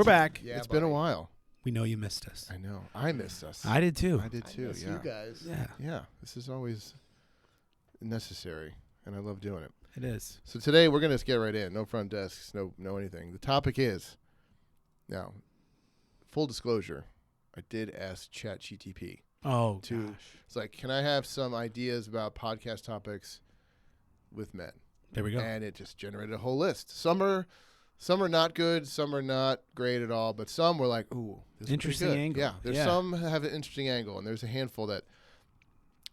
We're back. Yeah, It's been a while. We know you missed us. I know. I missed us. I did too. I did too. I miss Yeah. you guys. Yeah, Yeah. This is always necessary, and I love doing it. it is. So today we're gonna just get right in. No front desks. No anything. The topic is now. Full disclosure, I did ask ChatGTP. Oh, To- gosh. It's like, can I have some ideas about podcast topics with men? There we go. And it just generated a whole list. Some are not good, some are not great at all, but some were like, ooh, this is Interesting pretty good. angle. Yeah, there's Yeah. some have an interesting angle, and there's a handful that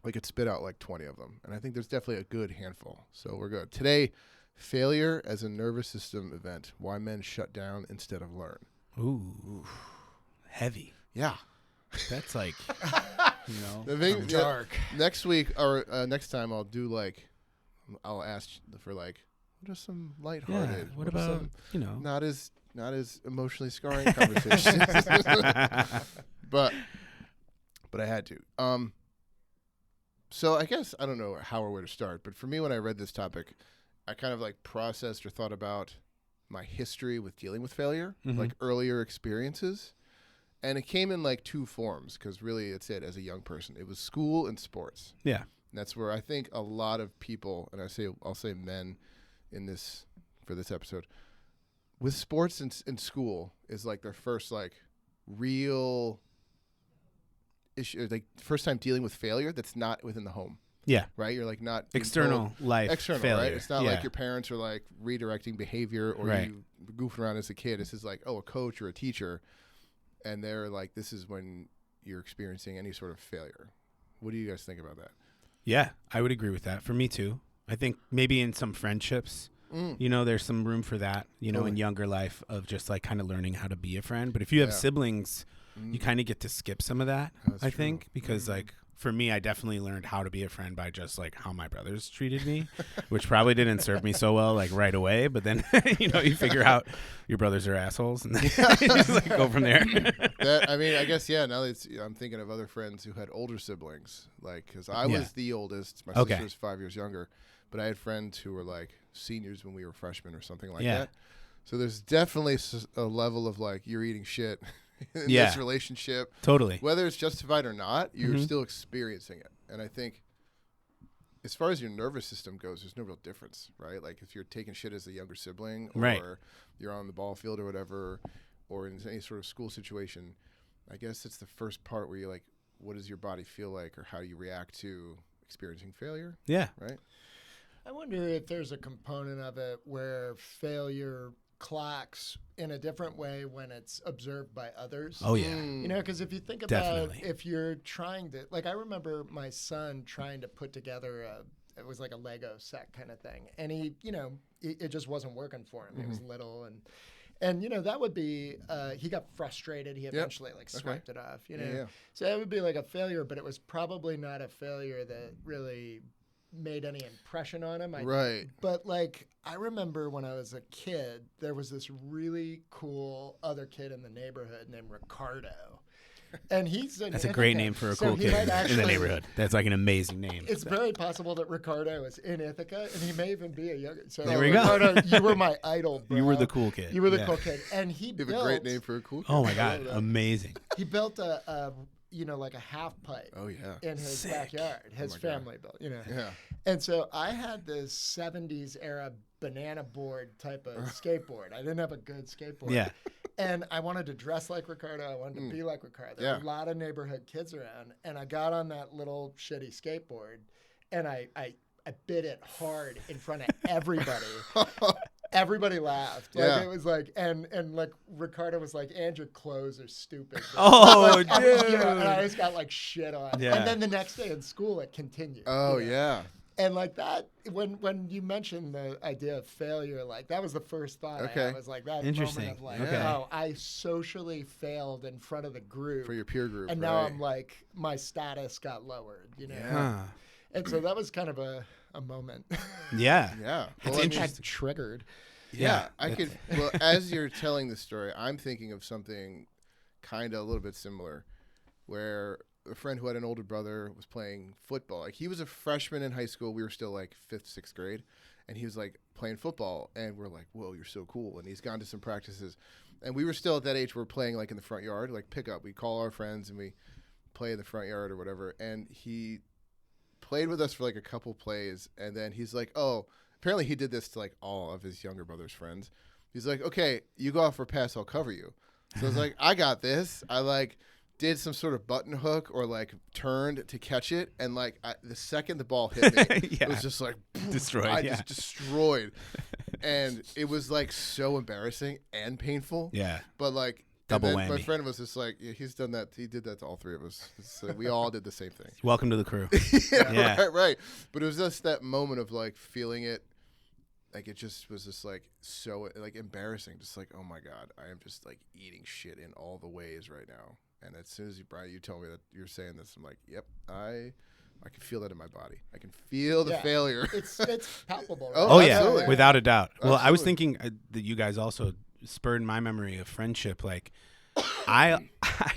we could spit out like 20 of them. And I think there's definitely a good handful. So we're good. Today, failure as a nervous system event. Why men shut down instead of learn. Ooh, heavy. Yeah. That's like, you know, The thing, Dark. next week or next time I'll ask for like, what are some lighthearted? yeah. What are about, some you know? not as emotionally scarring conversations? but I had to. So I guess I don't know how or where to start, but for me, when I read this topic, I kind of like processed or thought about my history with dealing with failure, Mhm. like earlier experiences. And it came in like two forms, because really it's it as a young person. It was school and sports. Yeah. And that's where I think a lot of people, and I'll say men in this for this episode, with sports in school is like their first like real issue, like first time dealing with failure that's not within the home, Yeah. right? You're like not being External told- life external, failure. right? It's not yeah. like your parents are like redirecting behavior or Right. you goofing around as a kid. This is like, a coach or a teacher, and they're like, this is when you're experiencing any sort of failure. What do you guys think about that? Yeah, I would agree with that. For me too. I think maybe in some friendships, you know, there's some room for that, you know, in Totally. younger life of just like kind of learning how to be a friend. But if you have Yeah. siblings, you kind of get to skip some of that, That's I true. think, because like for me, I definitely learned how to be a friend by just like how my brothers treated me, which probably didn't serve me so well like right away. But then, you know, you figure out your brothers are assholes and then you just like go from there. I mean, I guess, yeah, now that I'm thinking of other friends who had older siblings, like, because I Yeah. was the oldest. My Okay. sister was 5 years younger, but I had friends who were like seniors when we were freshmen or something like Yeah. that. So there's definitely a level of like, you're eating shit in Yeah. this relationship. Totally. Whether it's justified or not, you're Mhm. still experiencing it. And I think as far as your nervous system goes, there's no real difference, right? Like if you're taking shit as a younger sibling or Right. you're on the ball field or whatever, or in any sort of school situation, I guess it's the first part where you're like, what does your body feel like, or how do you react to experiencing failure, Yeah. right? I wonder if there's a component of it where failure clocks in a different way when it's observed by others. Oh, yeah. You know, because if you think about Definitely. if you're trying to, like, I remember my son trying to put together it was like a Lego set kind of thing. And he, you know, it just wasn't working for him. He was little and you know, that would be, he got frustrated. He eventually like swiped it off, you know? Yeah. So that would be like a failure, but it was probably not a failure that really made any impression on him. Right. But like, I remember when I was a kid, there was this really cool other kid in the neighborhood named Ricardo. And he's That's a great name for a So cool he kid might in the actually- neighborhood. That's like an amazing name. It's very possible that Ricardo is in Ithaca, and he may even be a younger. So There we go. Ricardo, you were my idol, bro. You were the cool kid. You were the Yeah. cool kid, and he You have built. a great name for a cool kid. Oh my God. Amazing. He built a you know, like a half pipe Oh, yeah. in his Sick. backyard. His my God. family built, you know. Yeah. And so I had this 70s era banana board type of skateboard. I didn't have a good skateboard. Yeah. And I wanted to dress like Ricardo. I wanted to be like Ricardo. There were Yeah. a lot of neighborhood kids around. And I got on that little shitty skateboard and I bit it hard in front of everybody. Everybody laughed. Like Yeah. it was like and like Ricardo was like, and your clothes are stupid. Oh, Like, you know, and I just got like shit on. Yeah. And then the next day in school it continued. Oh, you know? yeah. And like that, when you mentioned the idea of failure, like that was the first thought I Okay. had, was like that Interesting. moment of like, Okay. oh, I socially failed in front of the group, For your peer group, and now right. I'm like, my status got lowered, you know. Yeah. Huh. And so that was kind of a moment. Yeah. Yeah. That's Well, I mean, interesting. Triggered. Yeah, I that's- could. Well, as you're telling the story, I'm thinking of something kind of a little bit similar, where a friend who had an older brother was playing football. Like he was a freshman in high school. We were still like 5th, 6th grade, and he was like playing football, and we're like, "Whoa, you're so cool!" And he's gone to some practices, and we were still at that age where we're playing like in the front yard, like pickup. We call our friends and we play in the front yard or whatever. And he played with us for like a couple plays, and then he's like, oh, apparently he did this to like all of his younger brother's friends. He's like, okay, you go out for a pass, I'll cover you. So I was like, I got this. I like did some sort of button hook or like turned to catch it, and like the second the ball hit me, it was just like Destroyed. I just destroyed, and it was like so embarrassing and painful. Yeah. But like Double and then whammy. my friend was just like, yeah, he's done that. He did that to all three of us. We all did the same thing. Welcome to the crew. Yeah. Right. But it was just that moment of like feeling it. Like it just was just like so like embarrassing. Just like, oh my God, I am just like eating shit in all the ways right now. And as soon as Brian, you told me that you're saying this, I'm like, yep, I can feel that in my body. I can feel the failure. It's palpable. Right? Oh, Yeah, absolutely. without a doubt. Well, I was Absolutely. thinking that you guys also spurred my memory of friendship. Like, I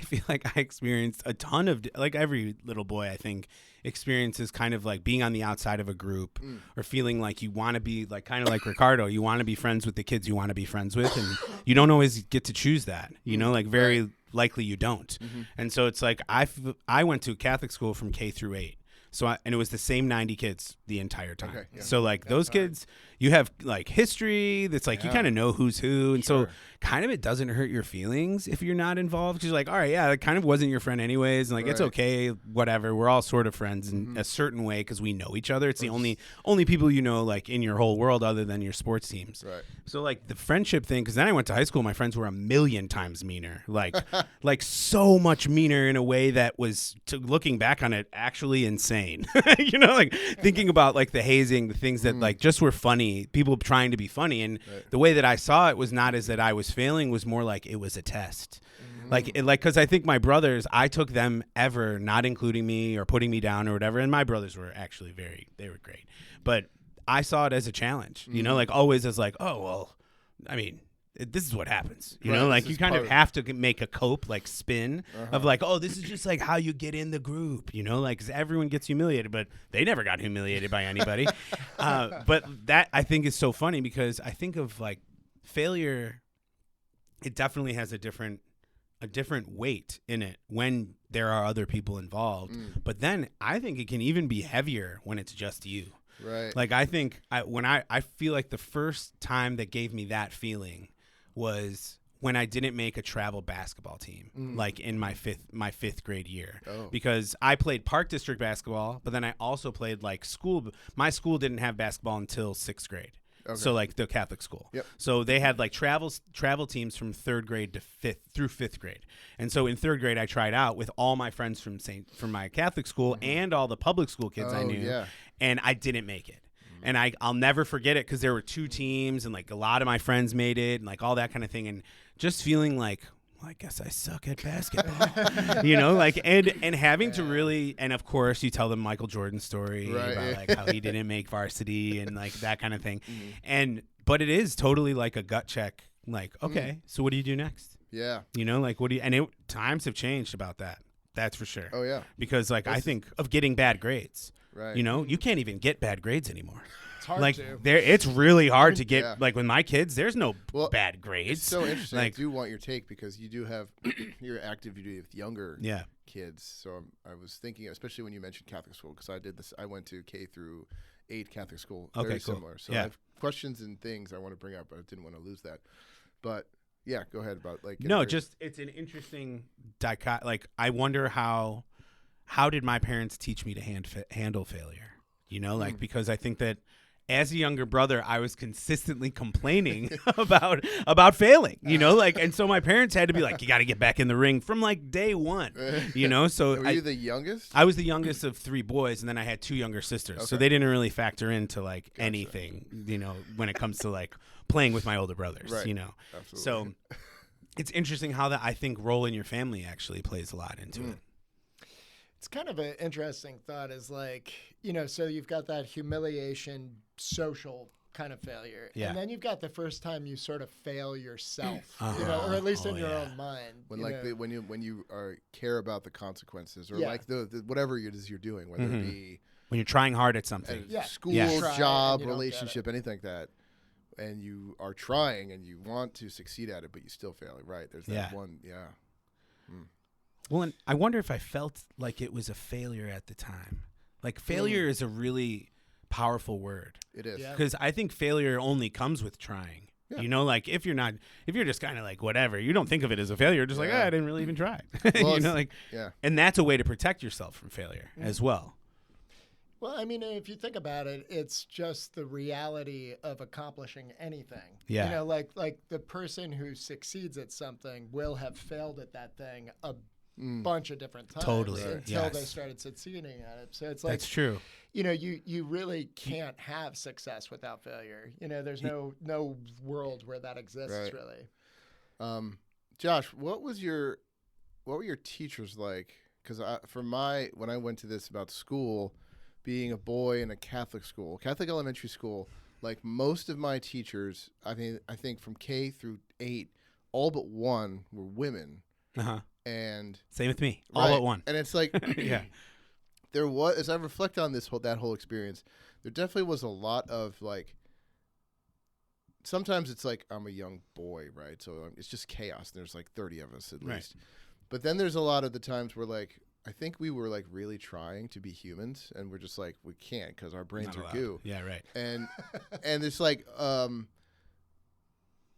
feel like I experienced a ton of, like every little boy, I think, experiences kind of like being on the outside of a group or feeling like you want to be like, kind of like Ricardo, you want to be friends with the kids you want to be friends with, and you don't always get to choose that, you know, like very likely you don't. And so it's like I went to Catholic school from K through 8. So and it was the same 90 kids the entire time. Okay, yeah. So like those kids, you have like history that's like you kind of know who's who, and so kind of it doesn't hurt your feelings if you're not involved, because you're like, all right, yeah, it kind of wasn't your friend anyways, and like it's okay, whatever. We're all sort of friends in a certain way because we know each other. It's the only people you know like in your whole world other than your sports teams. Right. So like the friendship thing, because then I went to high school, my friends were a million times meaner, like like so much meaner in a way that was, looking back on it, actually insane. You know, like thinking about like the hazing, the things that like just were funny, people trying to be funny, and the way that I saw it was not as that I was failing, was more like it was a test. Like because I think my brothers, I took them ever not including me or putting me down or whatever, and my brothers were actually they were great, but I saw it as a challenge, you know, like always as like, oh well, I mean, this is what happens, you know, like you kind of have to make a cope like spin of like, oh, this is just like how you get in the group, you know, like 'cause everyone gets humiliated, but they never got humiliated by anybody. But that I think is so funny, because I think of like failure, it definitely has a different weight in it when there are other people involved. But then I think it can even be heavier when it's just you. Right. Like I think I feel like the first time that gave me that feeling was when I didn't make a travel basketball team, like in my fifth grade year, because I played Park District basketball, but then I also played like school. My school didn't have basketball until 6th grade. Okay. So like the Catholic school. Yep. So they had like travel teams from 3rd grade to 5th grade. And so in 3rd grade I tried out with all my friends from my Catholic school and all the public school kids I knew. Yeah. And I didn't make it. And I'll never forget it, because there were 2 teams and like a lot of my friends made it and like all that kind of thing, and just feeling like, well, I guess I suck at basketball. You know, like and having to really, and of course you tell them Michael Jordan's story about like how he didn't make varsity and like that kind of thing. But it is totally like a gut check, like, okay, so what do you do next? Yeah. You know, like times have changed about that. That's for sure. Oh yeah. Because like I think of getting bad grades. Right. You know, you can't even get bad grades anymore. It's hard like to. It's really hard to get like with my kids, there's no bad grades. It's so interesting. Like, I do want your take, because you do have your active duty with younger kids. So I was thinking, especially when you mentioned Catholic school, because I did this. I went to K through 8 Catholic school. Okay, very similar. So I have questions and things I want to bring up, but I didn't want to lose that. But yeah, go ahead about like. No, just it's an interesting like I wonder how did my parents teach me to handle failure? You know, like because I think that as a younger brother, I was consistently complaining about failing, you know, like, and so my parents had to be like, you got to get back in the ring from like day one, you know? So were you the youngest? I was the youngest of 3 boys, and then I had 2 younger sisters. Okay. So they didn't really factor into like anything, you know, when it comes to like playing with my older brothers, you know? Absolutely. So it's interesting how that, I think, role in your family actually plays a lot into it. It's kind of an interesting thought, is like, you know, so you've got that humiliation, social kind of failure. Yeah. And then you've got the first time you sort of fail yourself, you know, or at least in your own mind. When like when you care about the consequences, or like the whatever it is you're doing, whether it be when you're trying hard at something, school, job, relationship, anything like that. and you are trying and you want to succeed at it, but you still fail. Right? There's that one. Yeah. Well, and I wonder if I felt like it was a failure at the time. Like failure is a really powerful word. It is. Yeah. Because I think failure only comes with trying. Yeah. You know, like if you're just kind of like whatever, you don't think of it as a failure. You're just like, I didn't really even try. Well, you know, like, and that's a way to protect yourself from failure as well. Well, I mean, if you think about it, it's just the reality of accomplishing anything. Yeah. You know, like the person who succeeds at something will have failed at that thing a bunch of different times Totally. until they started succeeding at it. So it's like, That's true. you know, you really can't have success without failure. You know, there's no world where that exists really. Josh, what were your teachers like? Because when I went to this about school, being a boy in a Catholic school, Catholic elementary school, like most of my teachers, I think from K through 8, all but one were women. Uh-huh. And same with me. All but one. And it's like, yeah. There was, as I reflect on that whole experience, there definitely was a lot of like, sometimes it's like I'm a young boy, right? So it's just chaos. There's like 30 of us at least. But then there's a lot of the times where like, I think we were like really trying to be humans, and we're just like, we can't because our brains are goo. Yeah, right. And it's like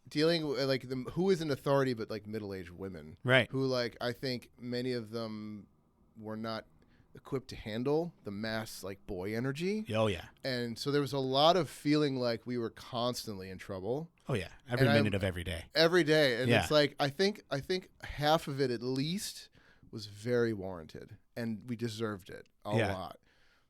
dealing with like who is an authority but like middle-aged women, right? Who like I think many of them were not equipped to handle the mass like boy energy. Oh yeah. And so there was a lot of feeling like we were constantly in trouble. Oh yeah, every minute of every day. Every day, and it's like I think half of it at least was very warranted, and we deserved it a lot.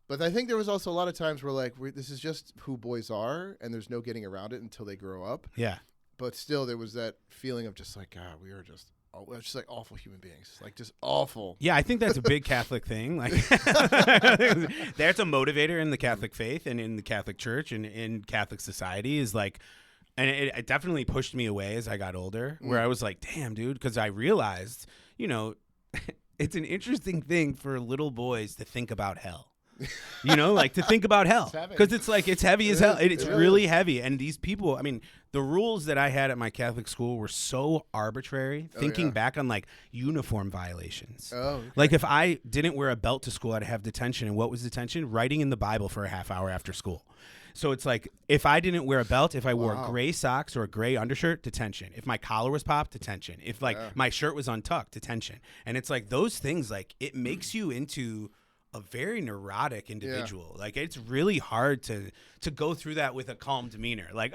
But I think there was also a lot of times where like this is just who boys are, and there's no getting around it until they grow up. Yeah. But still, there was that feeling of just like, God, we're just like awful human beings, like just awful. Yeah, I think that's a big Catholic thing. Like, that's a motivator in the Catholic faith and in the Catholic Church and in Catholic society is like, and it definitely pushed me away as I got older, where I was like, damn, dude, because I realized, you know, it's an interesting thing for little boys to think about hell. You know, like to think about hell, because it's like it's heavy as hell. It's really heavy. And these people, I mean, the rules that I had at my Catholic school were so arbitrary. Thinking back on like uniform violations. Like if I didn't wear a belt to school, I'd have detention. And what was detention? Writing in the Bible for a half hour after school. So it's like if I didn't wear a belt, if I wore gray socks or a gray undershirt, detention. If my collar was popped, detention. If like my shirt was untucked, detention. And it's like those things, like it makes you into a very neurotic individual. Like it's really hard to go through that with a calm demeanor. Like,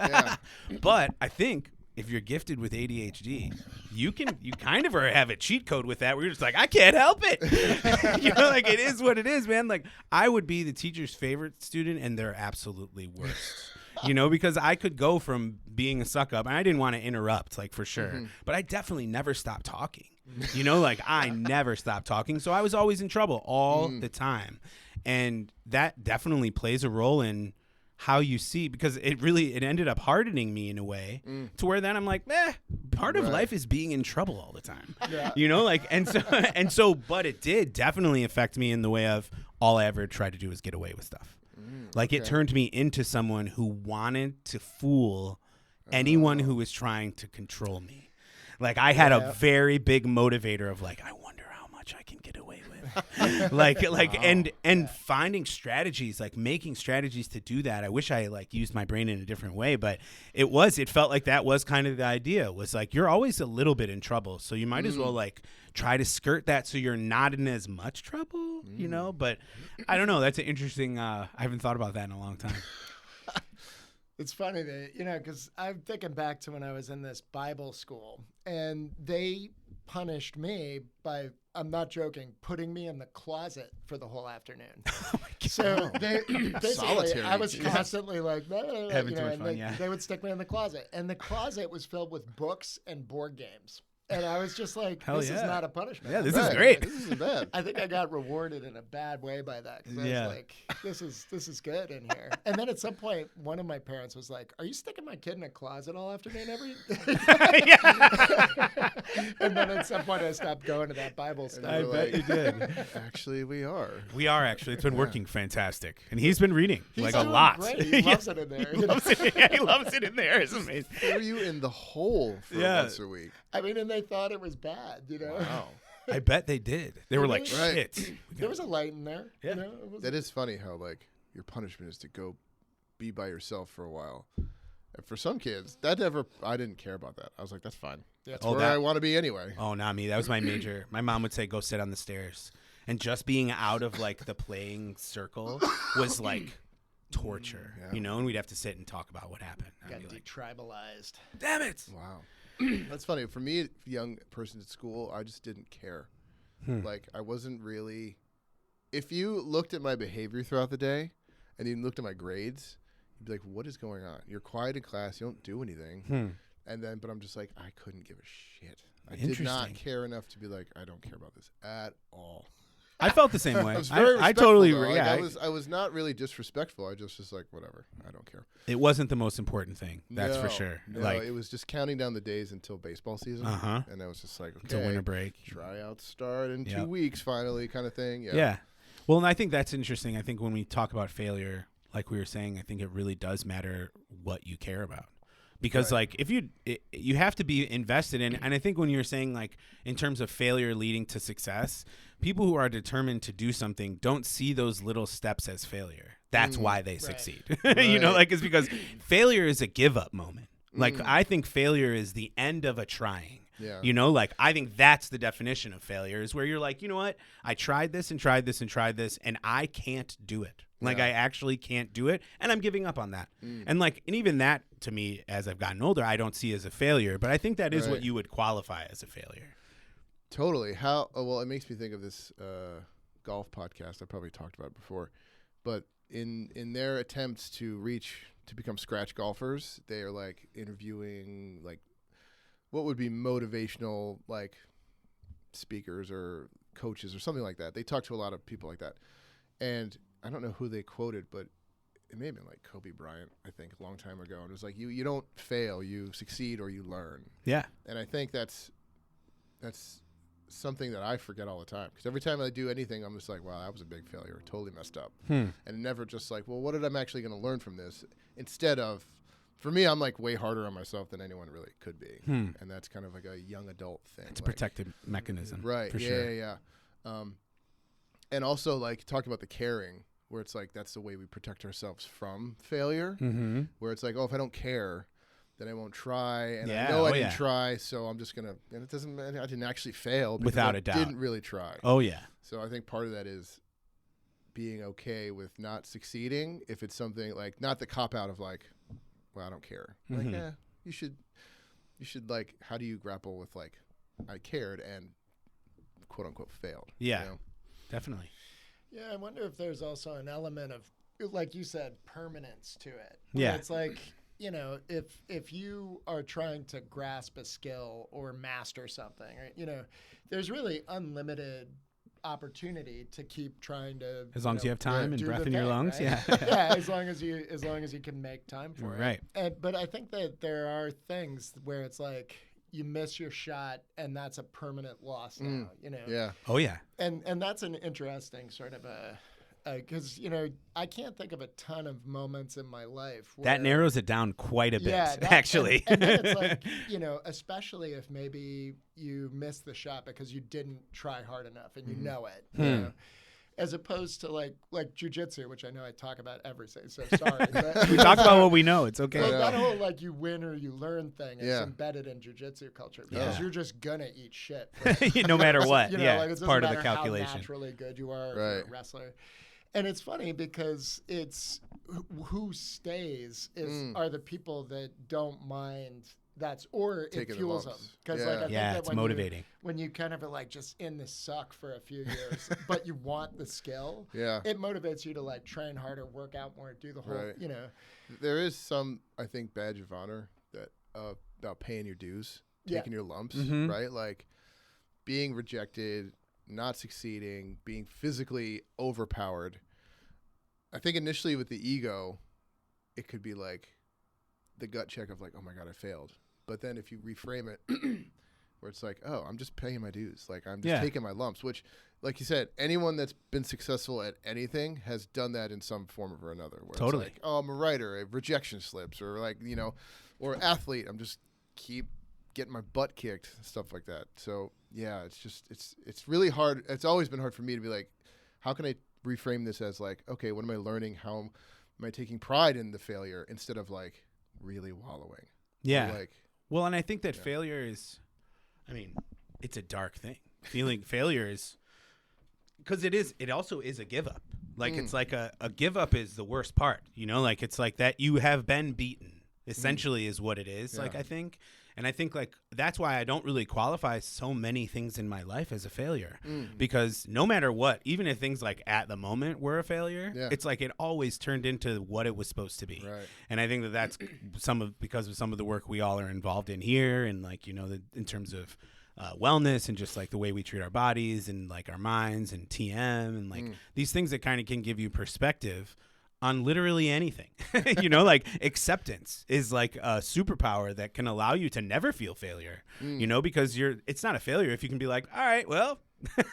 but I think if you're gifted with ADHD, you kind of have a cheat code with that where you're just like, I can't help it. You know, like it is what it is, man. Like I would be the teacher's favorite student and they're absolutely worst. You know, because I could go from being a suck up and I didn't want to interrupt, like for sure. But I definitely never stopped talking. You know, like I never stopped talking. So I was always in trouble all the time. And that definitely plays a role in how you see, because it ended up hardening me in a way to where then I'm like, part of life is being in trouble all the time. You know, like, and so, but it did definitely affect me in the way of all I ever tried to do was get away with stuff. Like it turned me into someone who wanted to fool anyone who was trying to control me. Like I had a very big motivator of like, I wonder how much I can get away with. and finding strategies, like making strategies to do that. I wish I like used my brain in a different way, but it felt like that was kind of the idea, was like, you're always a little bit in trouble. So you might as well like try to skirt that so you're not in as much trouble, you know? But I don't know. That's an interesting, I haven't thought about that in a long time. It's funny that, you know, because I'm thinking back to when I was in this Bible school and they punished me by, I'm not joking, putting me in the closet for the whole afternoon. Oh my God. So basically, solitary. I was constantly like, having too much fun, they would stick me in the closet. And the closet was filled with books and board games. And I was just like, Hell this is yeah. not a punishment. Yeah, this Right. is great. This isn't bad. I think I got rewarded in a bad way by that. 'Cause I Yeah. was like, this is good in here. And then at some point, one of my parents was like, are you sticking my kid in a closet all afternoon every And then at some point I stopped going to that Bible study. I We're bet like, you did. Actually, we are. We are actually. It's been working fantastic, and he's been reading He's like a doing lot. Great. He loves it in there. He loves it. Yeah, he loves it in there. It's amazing. Threw you in the hole for Yeah. once a week. I mean, and they thought it was bad, you know. Wow. I bet they did. They were like, Right. shit. There was a light in there. Yeah. You know? It was, That is funny how like your punishment is to go be by yourself for a while. And for some kids, I didn't care about that. I was like, that's fine. That's Oh, where that- I want to be anyway. Oh, not me. That was my major. My mom would say, go sit on the stairs. And just being out of like the playing circle was like torture, Yeah. you know? And we'd have to sit and talk about what happened. I'd got be like, detribalized. damn it. Wow. That's funny. For me, young person at school, I just didn't care. Like, I wasn't really. If you looked at my behavior throughout the day and you looked at my grades, you'd be like, what is going on? You're quiet in class. You don't do anything. But I'm just like, I couldn't give a shit. I did not Interesting. care enough to be like, I don't care about this at all. I felt the same way. I was very I respectful, totally though. agree. Like, Yeah, I was not really disrespectful. I just was like, whatever. I don't care. it wasn't the most important thing. That's for No, sure. No, Like, it was just counting down the days until baseball season. Uh-huh. And I was just like, it's a okay, winter break. tryouts start in 2 Yep. weeks finally kind of thing. Yeah. Yeah. Well, and I think that's interesting. I think when we talk about failure, like we were saying, I think it really does matter what you care about. Because like if you have to be invested in, and I think when you're saying like in terms of failure leading to success, people who are determined to do something don't see those little steps as failure. That's why they succeed. You know, Right. like it's because failure is a give up moment. Like I think failure is the end of a trying. Yeah. You know, like I think that's the definition of failure is where you're like, you know what? I tried this and tried this and tried this and I can't do it. Like Yeah. I actually can't do it and I'm giving up on that. And like and even that to me as I've gotten older, I don't see as a failure, but I think that is what Right. you would qualify as a failure. Totally. How? Oh, well, it makes me think of this golf podcast I probably talked about before, but in their attempts to become scratch golfers, they are like interviewing like what would be motivational like speakers or coaches or something like that. They talk to a lot of people like that, and I don't know who they quoted, but it may have been like Kobe Bryant, I think, a long time ago. And it was like you don't fail, you succeed or you learn. Yeah. And I think that's something that I forget all the time. Because every time I do anything, I'm just like, wow, that was a big failure. Totally messed up. And never just like, well, what did I actually going to learn from this? Instead of, for me, I'm like way harder on myself than anyone really could be. And that's kind of like a young adult thing. It's a like, protective mechanism. Right. For yeah, sure. yeah. And also like talking about the caring, where it's like that's the way we protect ourselves from failure. Mm-hmm. Where it's like, oh, if I don't care, then I won't try, and Yeah, I know I oh, didn't yeah. try, so I'm just gonna. And it doesn't matter. I didn't actually fail because Without I a doubt. didn't really try. Oh yeah. So I think part of that is being okay with not succeeding if it's something like not the cop out of like, well, I don't care. Like, you should like, how do you grapple with like, I cared and quote unquote failed. Yeah. You know? Definitely. Yeah, I wonder if there's also an element of, like you said, permanence to it. Where Yeah. It's like, you know, if you are trying to grasp a skill or master something, or, you know, there's really unlimited opportunity to keep trying to, As long as you have time and do breath the in your thing, lungs, right? yeah. Yeah, as long as you can make time for Right. it. But I think that there are things where it's like you miss your shot and that's a permanent loss now, you know. Yeah. Oh yeah. And that's an interesting sort of a because you know I can't think of a ton of moments in my life where, That narrows it down quite a bit, that- actually. and then it's like, you know, especially if maybe you missed the shot because you didn't try hard enough and you know it, you know, as opposed to like jujitsu, which I know I talk about every day, so sorry. But, we talk about what we know. It's okay. well, that whole like you win or you learn thing is Yeah. embedded in jujitsu culture because Yeah. you're just gonna eat shit. No matter what. You know, Yeah. like, it It's doesn't part of the matter how calculation. naturally good you are if you're a Right. wrestler. And it's funny because it's who stays are the people that don't mind or Taking it the fuels them. lumps. Because Yeah. like I think Yeah, that it's when motivating. when you kind of are like just in the suck for a few years, but you want the skill, Yeah. it motivates you to like train harder, work out more, do the whole, Right. you know. There is some, I think, badge of honor that about paying your dues. taking your lumps, Mhm. right? Like being rejected, not succeeding, being physically overpowered. I think initially with the ego, it could be like the gut check of like, oh my God, I failed. But then if you reframe it where it's like, oh, I'm just paying my dues. Like I'm just Yeah. taking my lumps, which like you said, anyone that's been successful at anything has done that in some form or another. Where Totally. It's like, oh, I'm a writer, I have rejection slips, or like, or athlete. I'm just keep getting my butt kicked, stuff like that. So yeah, it's really hard. It's always been hard for me to be like, how can I reframe this as like, okay, what am I learning? How am I taking pride in the failure instead of like really wallowing? Yeah. Or like, Well, and I think that failure is, I mean, it's a dark thing. Feeling failure is, because it also is a give up. Like it's like a give up is the worst part, like it's like that you have been beaten essentially is what it is. Like, I think, and I think like, that's why I don't really qualify so many things in my life as a failure, because no matter what, even if things like at the moment were a failure, it's like, it always turned into what it was supposed to be. Right. And I think that that's because of some of the work we all are involved in here. And like, in terms of wellness and just like the way we treat our bodies and like our minds and TM and like these things that kind of can give you perspective on literally anything. Like acceptance is like a superpower that can allow you to never feel failure, because it's not a failure if you can be like, all right, well,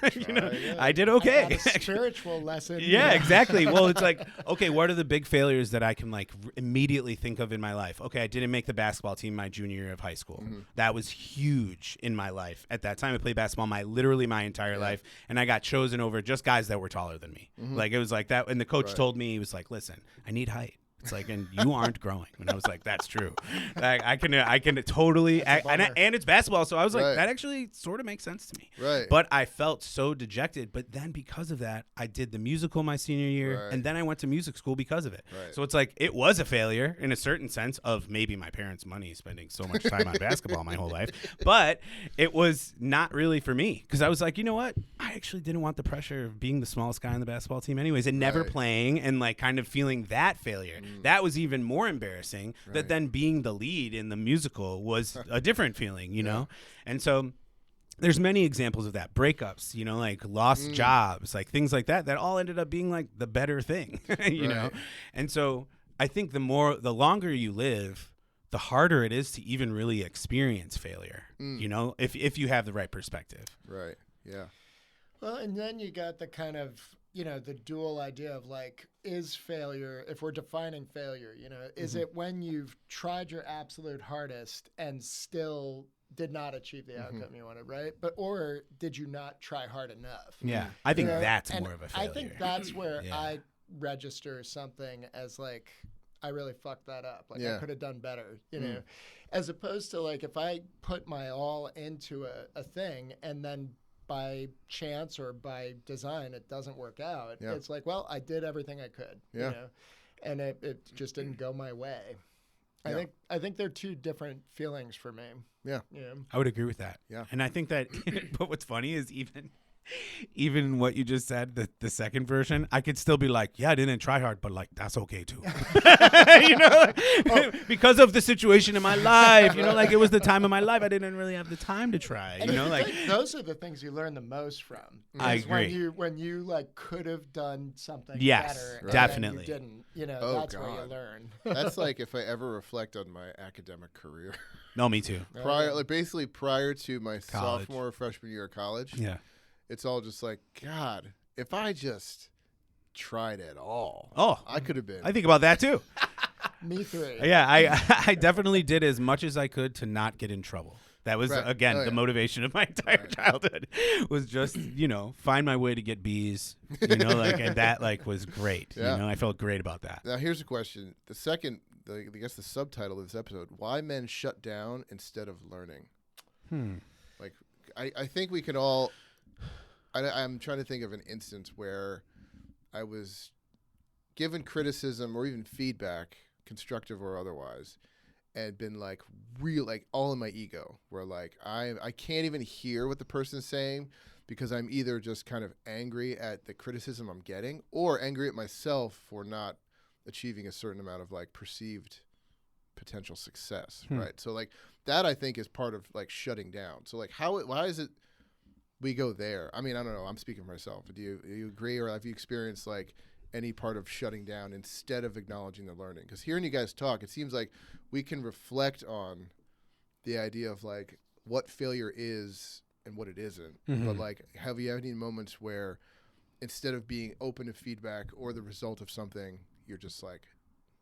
I did okay. I got a spiritual lesson. Yeah, exactly. Well, it's like, okay, what are the big failures that I can like immediately think of in my life? Okay, I didn't make the basketball team my junior year of high school. That was huge in my life. At that time, I played basketball literally my entire life, and I got chosen over just guys that were taller than me. Like it was like that. And the coach told me, he was like, listen, I need height. It's like, and you aren't growing. And I was like, that's true. Like, I can totally, and it's basketball. So I was like, that actually sort of makes sense to me. Right. But I felt so dejected. But then because of that, I did the musical my senior year, and then I went to music school because of it. Right. So it's like, it was a failure in a certain sense of maybe my parents' money spending so much time on basketball my whole life. But it was not really for me, because I was like, you know what? I actually didn't want the pressure of being the smallest guy on the basketball team anyways, and never playing and like kind of feeling that failure. That was even more embarrassing, that then being the lead in the musical was a different feeling, know? And so there's many examples of that. Breakups, like lost jobs, like things like that all ended up being like the better thing, know? And so I think the longer you live, the harder it is to even really experience failure, if you have the right perspective. Right. Yeah. Well, and then you got the kind of, the dual idea of like, is failure, if we're defining failure, is it when you've tried your absolute hardest and still did not achieve the outcome you wanted, right? Or did you not try hard enough? Yeah. I think that's And more of a failure. I think that's where I register something as like, I really fucked that up. Like I could have done better, know, as opposed to like, if I put my all into a thing and then by chance or by design it doesn't work out, it's like, well, I did everything I could, and it just didn't go my way. I think they're two different feelings for me. Yeah. I would agree with that. Yeah. And I think that, but what's funny is even what you just said, the second version, I could still be like, yeah, I didn't try hard, but like, that's okay too. Because of the situation in my life, like it was the time of my life. I didn't really have the time to try, And I think those are the things you learn the most from. I agree. When you like could have done something Yes, better. definitely. And you didn't, that's where you learn. That's like if I ever reflect on my academic career. No, me too. Prior to my College. sophomore or freshman year of college. Yeah. It's all just like, God, if I just tried at all, I could have been. I think about that too. Me too. Yeah, I definitely did as much as I could to not get in trouble. That was, again, the motivation of my entire childhood was just, find my way to get B's, and that was great. I felt great about that. Now, here's a question. I guess the subtitle of this episode, why men shut down instead of learning? Like, I think we can all... I'm trying to think of an instance where I was given criticism or even feedback, constructive or otherwise, and been like all in my ego, where like I can't even hear what the person's saying because I'm either just kind of angry at the criticism I'm getting or angry at myself for not achieving a certain amount of like perceived potential success, right? So like that I think is part of like shutting down. So like why is it we go there? I mean, I don't know. I'm speaking for myself. Do you agree, or have you experienced like any part of shutting down instead of acknowledging the learning? Because hearing you guys talk, it seems like we can reflect on the idea of like what failure is and what it isn't. But like, have you had any moments where instead of being open to feedback or the result of something, you're just like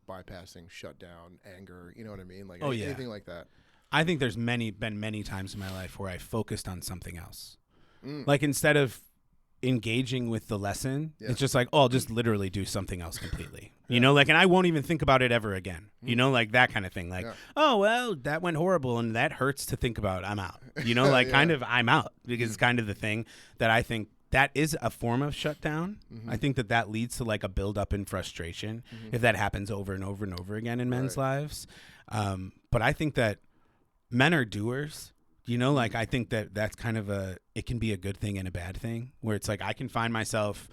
bypassing, shut down, anger, you know what I mean? Like anything like that. I think there's been many times in my life where I focused on something else. Like instead of engaging with the lesson, it's just like, oh, I'll just literally do something else completely. You know, like, and I won't even think about it ever again. You know, like that kind of thing. Like, oh, well, that went horrible and that hurts to think about. I'm out. You know, like kind of I'm out, because it's kind of the thing that I think that is a form of shutdown. I think that leads to like a buildup in frustration if that happens over and over and over again in men's lives. But I think that men are doers. You know, like I think that's kind of it can be a good thing and a bad thing, where it's like I can find myself,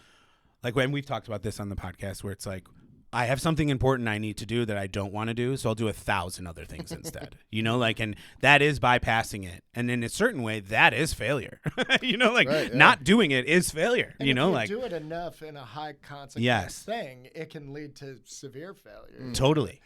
like when we've talked about this on the podcast, where it's like I have something important I need to do that I don't want to do, so I'll do 1,000 other things instead. You know, like, and that is bypassing it. And in a certain way, that is failure. You know, like not doing it is failure. And you know, if you like do it enough in a high consequence thing, it can lead to severe failure. Totally.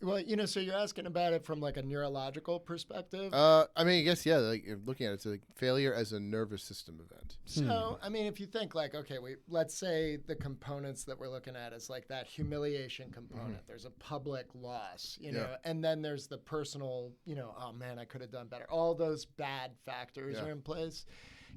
Well, you know, so you're asking about it from like a neurological perspective. I mean, I guess like you're looking at it, it's like failure as a nervous system event. So, I mean, if you think like, okay, let's say the components that we're looking at is like that humiliation component. There's a public loss, you know, and then there's the personal, you know, oh man, I could have done better. All those bad factors are in place.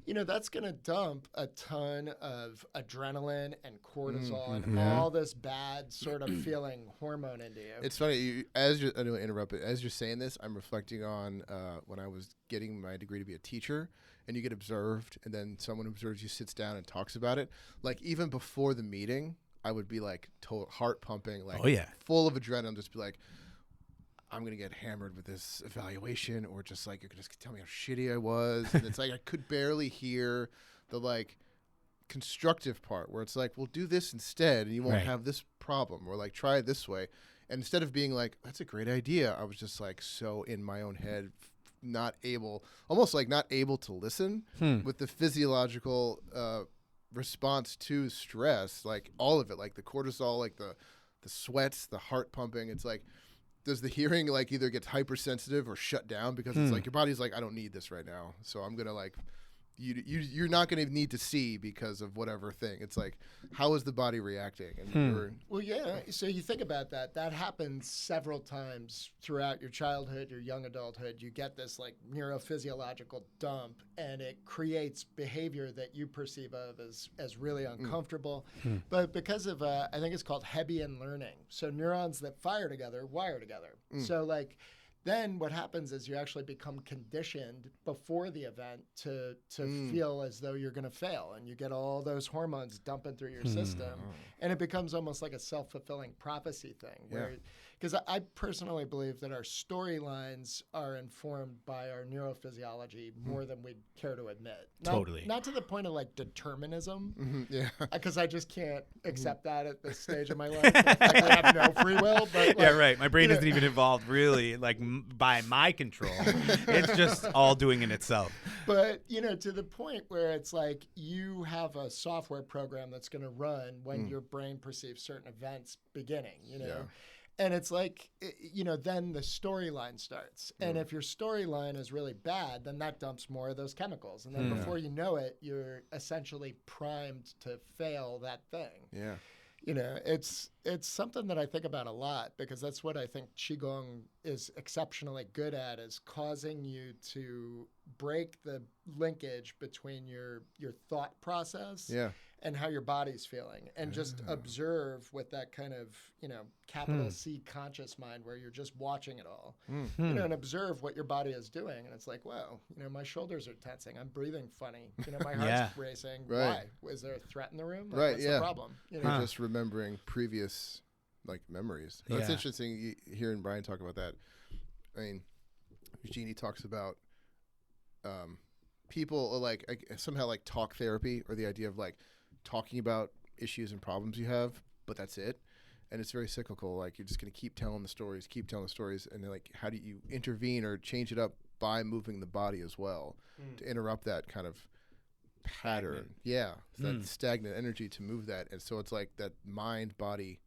You know, that's going to dump a ton of adrenaline and cortisol and all this bad sort of feeling hormone into you. It's funny, I don't want to interrupt, but as you're saying this, I'm reflecting on when I was getting my degree to be a teacher, and you get observed, and then someone observes you, sits down and talks about it. Like even before the meeting, I would be like heart pumping, like full of adrenaline, just be like, I'm going to get hammered with this evaluation, or just like, you're going to tell me how shitty I was. And it's like, I could barely hear the like constructive part where it's like, well, do this instead and you won't have this problem, or like try it this way. And instead of being like, that's a great idea, I was just like so in my own head, almost like not able to listen with the physiological response to stress, like all of it, like the cortisol, like the sweats, the heart pumping. It's like, does the hearing like either get hypersensitive or shut down because it's like your body's like, I don't need this right now, so I'm gonna like you're not gonna need to see because of whatever thing. It's like, how is the body reacting? And well, yeah. So you think about that. That happens several times throughout your childhood, your young adulthood. You get this like neurophysiological dump, and it creates behavior that you perceive of as really uncomfortable. But because of I think it's called Hebbian learning. So neurons that fire together wire together. So like, then what happens is you actually become conditioned before the event to feel as though you're going to fail, and you get all those hormones dumping through your system, and it becomes almost like a self-fulfilling prophecy thing. Because I personally believe that our storylines are informed by our neurophysiology more than we'd care to admit. Not to the point of like determinism, because I just can't accept that at this stage of my life. Like, I have no free will. But like, My brain isn't even involved really, like by my control. It's just all doing it itself. But you know, to the point where it's like you have a software program that's going to run when your brain perceives certain events beginning. You know. And it's like, you know, then the storyline starts. And if your storyline is really bad, then that dumps more of those chemicals. And then before you know it, you're essentially primed to fail that thing. Yeah. You know, it's something that I think about a lot, because that's what I think Qigong is exceptionally good at, is causing you to break the linkage between your thought process and how your body's feeling, and just observe with that kind of, you know, capital C conscious mind, where you're just watching it all, you know, and observe what your body is doing. And it's like, wow, you know, my shoulders are tensing. I'm breathing funny. You know, my heart's racing. Why? Was there a threat in the room? Like, what's the problem? You know? Just remembering previous like memories. That's interesting hearing Brian talk about that. I mean, Jeannie talks about people like somehow like talk therapy, or the idea of like talking about issues and problems you have, but that's it. and it's very cyclical. Like, you're just going to keep telling the stories, and then, like, how do you intervene or change it up by moving the body as well to interrupt that kind of pattern? Yeah, that stagnant energy, to move that. And so it's like that mind-body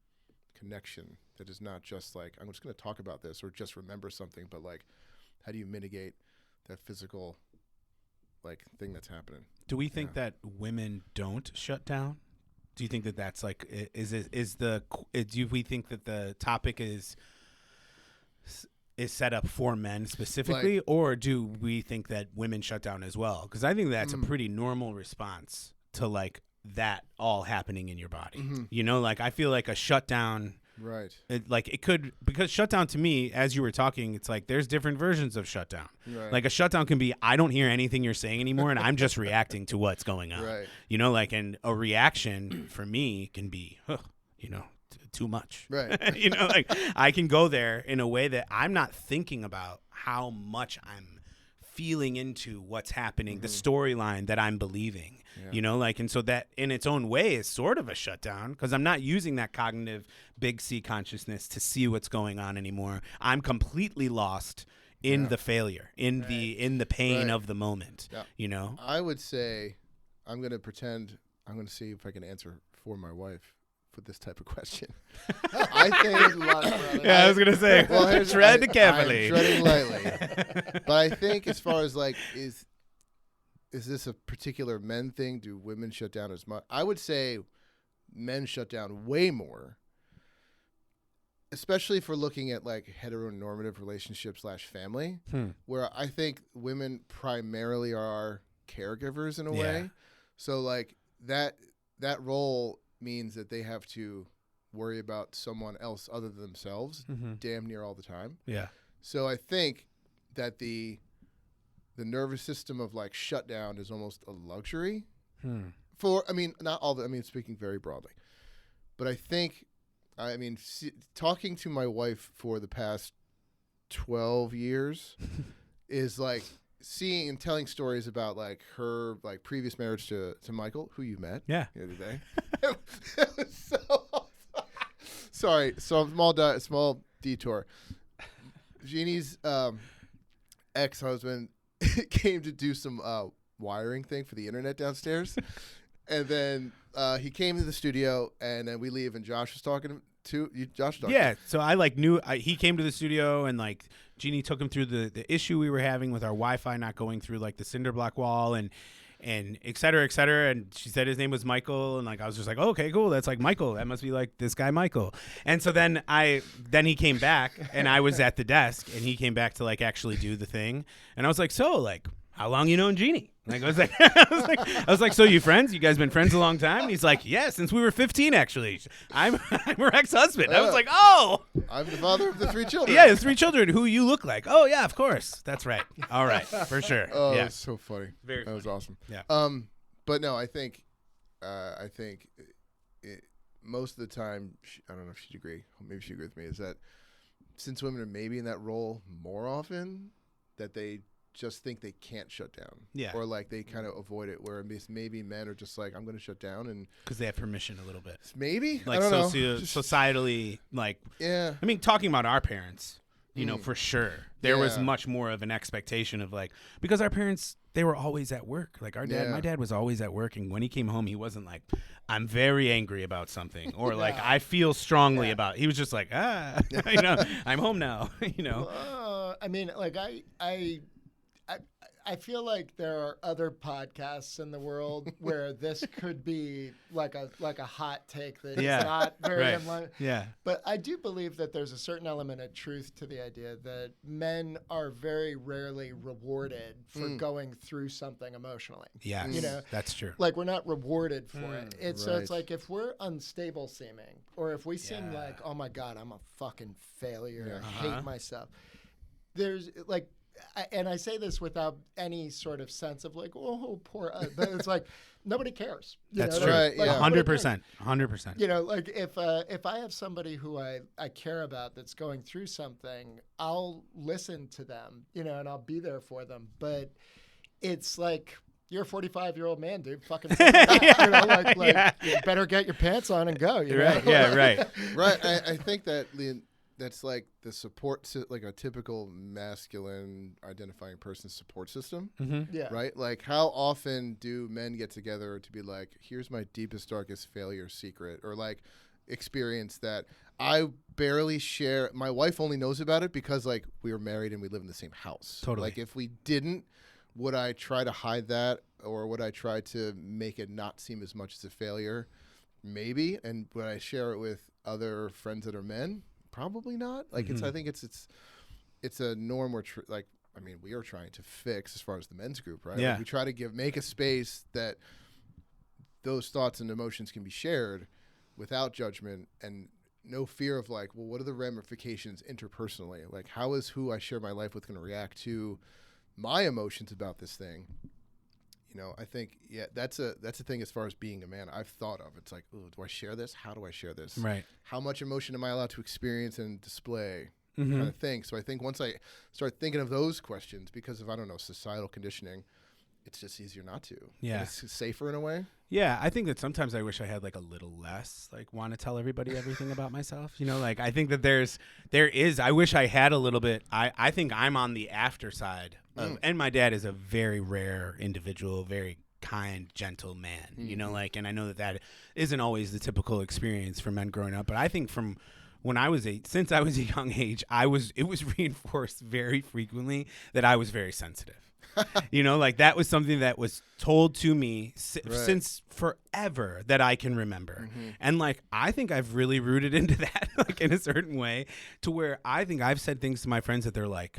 connection that is not just like, I'm just going to talk about this or just remember something, but like, how do you mitigate that physical like thing that's happening? Do we think that women don't shut down? Do you think that that's like, do we think that the topic is set up for men specifically, Like, or do we think that women shut down as well? Because I think that's a pretty normal response to like that all happening in your body. You know, like I feel like a shutdown, right? Because shutdown to me, as you were talking, it's like there's different versions of shutdown. Right. Like a shutdown can be, I don't hear anything you're saying anymore, and I'm just reacting to what's going on. Right. You know, like, and a reaction for me can be, you know, too much. Right. You know, like I can go there in a way that I'm not thinking about how much I'm feeling into what's happening, the storyline that I'm believing. You know, like, and so that in its own way is sort of a shutdown, because I'm not using that cognitive big C consciousness to see what's going on anymore. I'm completely lost in the failure, in the pain of the moment. Yeah. You know, I would say, I'm going to see if I can answer for my wife for this type of question. I think, I was gonna say, tread carefully. I'm treading lightly. But I think as far as like, is this a particular men thing? Do women shut down as much? I would say men shut down way more, especially if we're looking at like heteronormative relationships / family, where I think women primarily are caregivers in a way. So like that role means that they have to worry about someone else other than themselves damn near all the time. Yeah. So I think that the nervous system of like shutdown is almost a luxury for, I mean, not all the, I mean, speaking very broadly, but I think, I mean, talking to my wife for the past 12 years is like seeing and telling stories about like her like previous marriage to Michael, who you met the other day. It was so awesome. Sorry, small detour. Jeannie's ex-husband came to do some wiring thing for the internet downstairs, and then he came to the studio, and then we leave, and Josh was talking to you. So I like knew he came to the studio, and like Jeannie took him through the issue we were having with our Wi-Fi not going through like the cinder block wall, and et cetera, et cetera. And she said his name was Michael. And like, I was just like, oh, okay, cool. That's like Michael. That must be like this guy, Michael. And so then he came back, and I was at the desk, and he came back to like actually do the thing. And I was like, so like, how long you known Jeannie? Like, I was like, so you friends? You guys been friends a long time? And he's like, yeah, since we were 15, actually. I'm her ex-husband. I was like, oh. I'm the father of the 3 children. Yeah, the 3 children who you look like. Oh, yeah, of course. That's right. All right, for sure. Oh, yeah. That's so funny. Very That was awesome. Yeah. But no, I think most of the time, I don't know if she'd agree. Maybe she'd agree with me. Is that since women are maybe in that role more often, that they just think they can't shut down. Yeah. Or like they kind of avoid it, where maybe men are just like, I'm going to shut down, and because they have permission a little bit. Maybe like I don't know. Societally, like, yeah. I mean, talking about our parents, you know, for sure, there was Yeah. much more of an expectation of like, because our parents, they were always at work. Like our dad, Yeah. my dad was always at work, and when he came home, he wasn't like, I'm very angry about something, or like I feel strongly about. He was just like, you know, I'm home now. You know. I mean, like I feel like there are other podcasts in the world where this could be like a hot take that is not very in line. Yeah. But I do believe that there's a certain element of truth to the idea that men are very rarely rewarded for going through something emotionally. Yeah. You know, that's true. like we're not rewarded for it. So it's Right. like if we're unstable seeming, or if we seem like, oh my God, I'm a fucking failure, I hate myself. There's like, and I say this without any sort of sense of like, oh, poor, but it's like nobody cares. That's know? true. Right, Like, yeah. 100%. 100%. You know, like if I have somebody who I care about that's going through something, I'll listen to them, you know, and I'll be there for them. But it's like you're a 45-year-old man, dude. Fucking figure it out. You know, like Yeah. you better get your pants on and go. You know? Right. Yeah. Right. Right. I think that that's like the like a typical masculine identifying person's support system. Mm-hmm. Yeah. Right? Like, how often do men get together to be like, here's my deepest, darkest failure secret, or like experience that I barely share. My wife only knows about it because like we were married and we live in the same house. Totally. Like, if we didn't, would I try to hide that, or would I try to make it not seem as much as a failure? Maybe. And would I share it with other friends that are men? Probably not. Like, I think it's a norm we're we are trying to fix as far as the men's group, right? Yeah. Like, we try to make a space that those thoughts and emotions can be shared without judgment and no fear of like, well, what are the ramifications interpersonally? Like, how is who I share my life with going to react to my emotions about this thing? You know, I think, that's a thing as far as being a man I've thought of. It's like, ooh, do I share this? How do I share this? Right. How much emotion am I allowed to experience and display? Mm-hmm. Kind of thing. So I think once I start thinking of those questions, because of, I don't know, societal conditioning, it's just easier not to. Yeah. And it's safer in a way. Yeah, I think that sometimes I wish I had like a little less like want to tell everybody everything about myself. You know, like I think that there is I wish I had a little bit. I think I'm on the after side of, and my dad is a very rare individual, very kind, gentle man. You know, like, and I know that isn't always the typical experience for men growing up, but I think from when I was since I was a young age, it was reinforced very frequently that I was very sensitive. You know, like that was something that was told to me since forever that I can remember. And like, I think I've really rooted into that, like in a certain way, to where I think I've said things to my friends that they're like,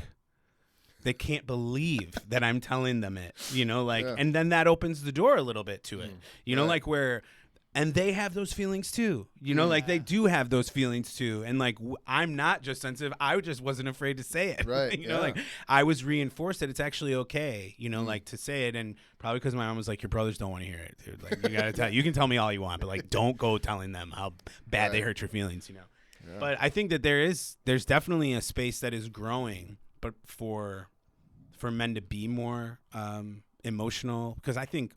they can't believe that I'm telling them it, you know, like, and then that opens the door a little bit to it, you know, like where, and they have those feelings too, you know, like they do have those feelings too. And like, I'm not just sensitive. I just wasn't afraid to say it. Right. You know, like I was reinforced that it's actually okay, you know, like to say it. And probably because my mom was like, your brothers don't want to hear it, dude. Like you got to you can tell me all you want, but like, don't go telling them how bad they hurt your feelings, you know? Yeah. But I think that there's definitely a space that is growing, but for men to be more emotional, because I think,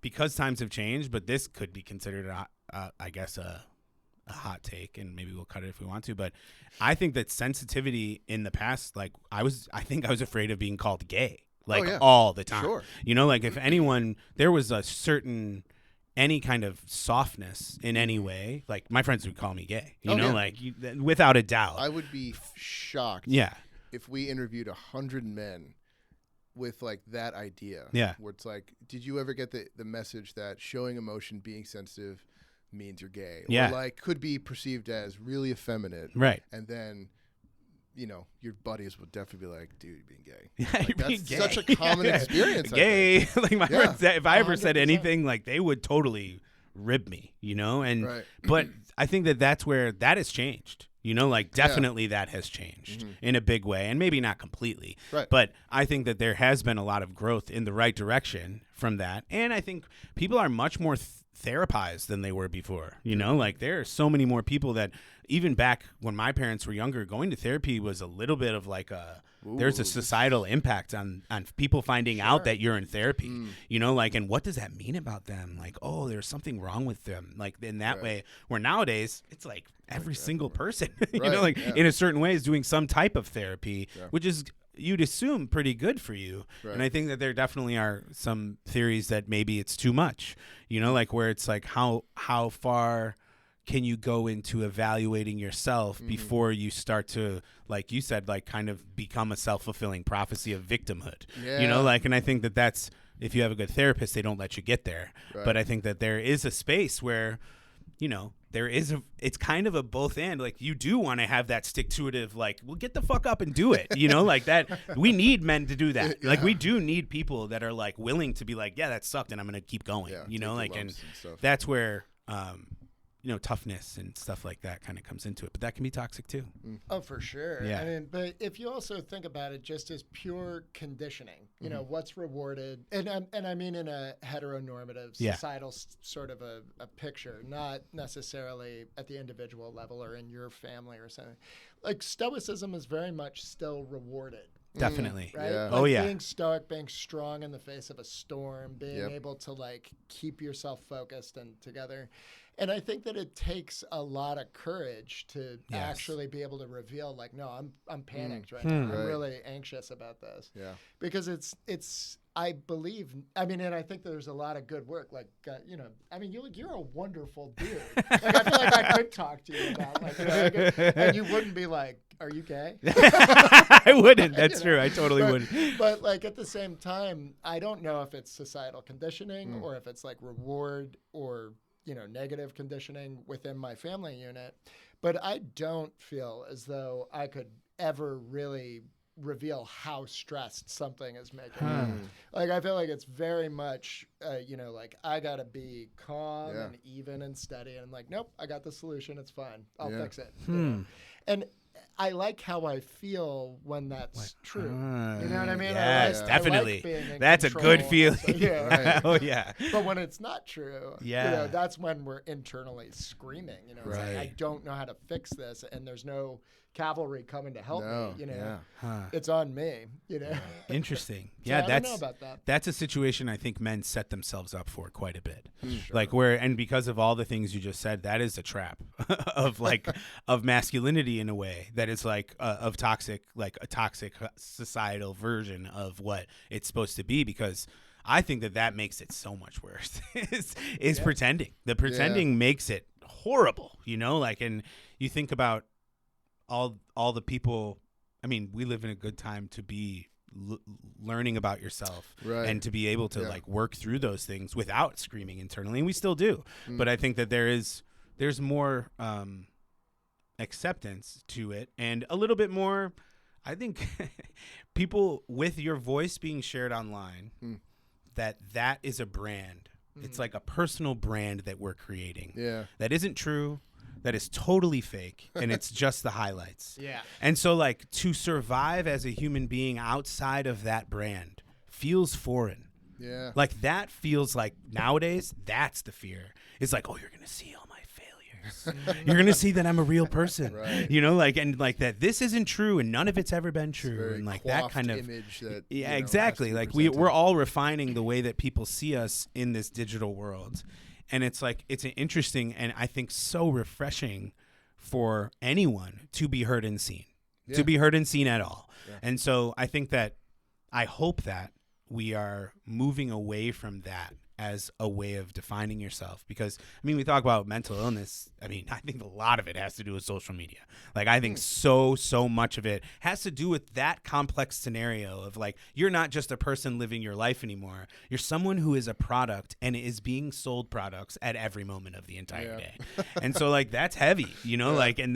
because times have changed, but this could be considered, I guess, a hot take, and maybe we'll cut it if we want to. But I think that sensitivity in the past, like I think I was afraid of being called gay, like all the time. Sure. You know, like if anyone, there was a certain, any kind of softness in any way, like my friends would call me gay, you know, like without a doubt. I would be shocked if we interviewed 100 men with like that idea, where it's like, did you ever get the message that showing emotion, being sensitive means you're gay, or like could be perceived as really effeminate, right? And then, you know, your buddies would definitely be like, dude, you're being gay. Yeah, like, you're that's being gay. Such a common experience. Gay. Like my friends, if I ever 100%. said anything, like they would totally rib me, you know? And but I think that that's where that has changed. You know, like definitely that has changed in a big way, and maybe not completely. Right. But I think that there has been a lot of growth in the right direction from that. And I think people are much more therapized than they were before. You know, like there are so many more people that even back when my parents were younger, going to therapy was a little bit of like there's a societal impact on people finding out that you're in therapy, you know, like, and what does that mean about them? Like, oh, there's something wrong with them. Like in that way, where nowadays it's like every single person, you know, like in a certain way is doing some type of therapy, which is, you'd assume, pretty good for you. And I think that there definitely are some theories that maybe it's too much, you know, like where it's like how far can you go into evaluating yourself before you start to, like you said, like kind of become a self-fulfilling prophecy of victimhood, you know, like, and I think that that's, if you have a good therapist, they don't let you get there. But I think that there is a space where, you know, it's kind of a both and, like you do want to have that stick-to-itive, like, well, get the fuck up and do it, you know, like that. We need men to do that. Like we do need people that are like willing to be like, yeah, that sucked and I'm going to keep going, you know, like, and that's where, you know, toughness and stuff like that kind of comes into it, but that can be toxic too. Oh, for sure. Yeah. I mean, but if you also think about it just as pure conditioning, you know, what's rewarded, and I mean in a heteronormative societal sort of a picture, not necessarily at the individual level or in your family or something. Like stoicism is very much still rewarded. Definitely. Right? Yeah. Oh, yeah. Being stoic, being strong in the face of a storm, being Yep. able to like keep yourself focused and together. And I think that it takes a lot of courage to Yes. actually be able to reveal like, no, I'm panicked right now. I'm Right. really anxious about this. Yeah. Because it's I believe, I mean, and I think there's a lot of good work. Like, you know, I mean, you're a wonderful dude. Like, I feel like I could talk to you about, like, you know, and you wouldn't be like, are you gay? I wouldn't. That's You true. know, I totally but, wouldn't. But like at the same time, I don't know if it's societal conditioning Mm. or if it's like reward or, you know, negative conditioning within my family unit. But I don't feel as though I could ever really reveal how stressed something is making me. Huh. Like I feel like it's very much, you know, like I gotta be calm Yeah. and even and steady, and I'm like, nope, I got the solution. It's fine. I'll Yeah. fix it. You know? And I like how I feel when that's true. You know what I mean? Yes, I like definitely. being in That's a good control. feeling. So, yeah. Right. Oh yeah. But when it's not true, you Yeah. know, that's when we're internally screaming. You know, it's like, I Right. don't know how to fix this, and there's no cavalry coming to help No. me. You know, Yeah. Huh. it's on me. You know. Interesting. So Yeah, I don't that's know about that. that's a situation I think men set themselves up for quite a bit. Sure. Like where, and because of all the things you just said, that is a trap of like of masculinity in a way that is like of toxic, like a toxic societal version of what it's supposed to be. Because I think that makes it so much worse. is pretending. The pretending makes it horrible. You know, like, and you think about all the people. I mean, we live in a good time to be learning about yourself Right. and to be able to Yeah. like work through those things without screaming internally, and we still do. But I think that there's more acceptance to it, and a little bit more, I think, people with your voice being shared online, that is a brand. It's like a personal brand that we're creating. Yeah. That isn't true. That is totally fake, and it's just the highlights. Yeah. And so, like, to survive as a human being outside of that brand feels foreign. Yeah. Like, that feels like nowadays, that's the fear. It's like, oh, you're going to see all my failures. You're going to see that I'm a real person. Right. You know, like, and like that this isn't true and none of it's ever been It's a true. very And like that coiffed kind of image that yeah, you know, has exactly. to be Like presented. we're all refining the way that people see us in this digital world. And it's like, it's an interesting and I think so refreshing for anyone to be heard and seen, Yeah. to be heard and seen at all. Yeah. And so I think that I hope that we are moving away from that as a way of defining yourself. Because, I mean, we talk about mental illness. I mean, I think a lot of it has to do with social media. Like, I think so much of it has to do with that complex scenario of, like, you're not just a person living your life anymore. You're someone who is a product and is being sold products at every moment of the entire day. And so, like, that's heavy, you know, like, and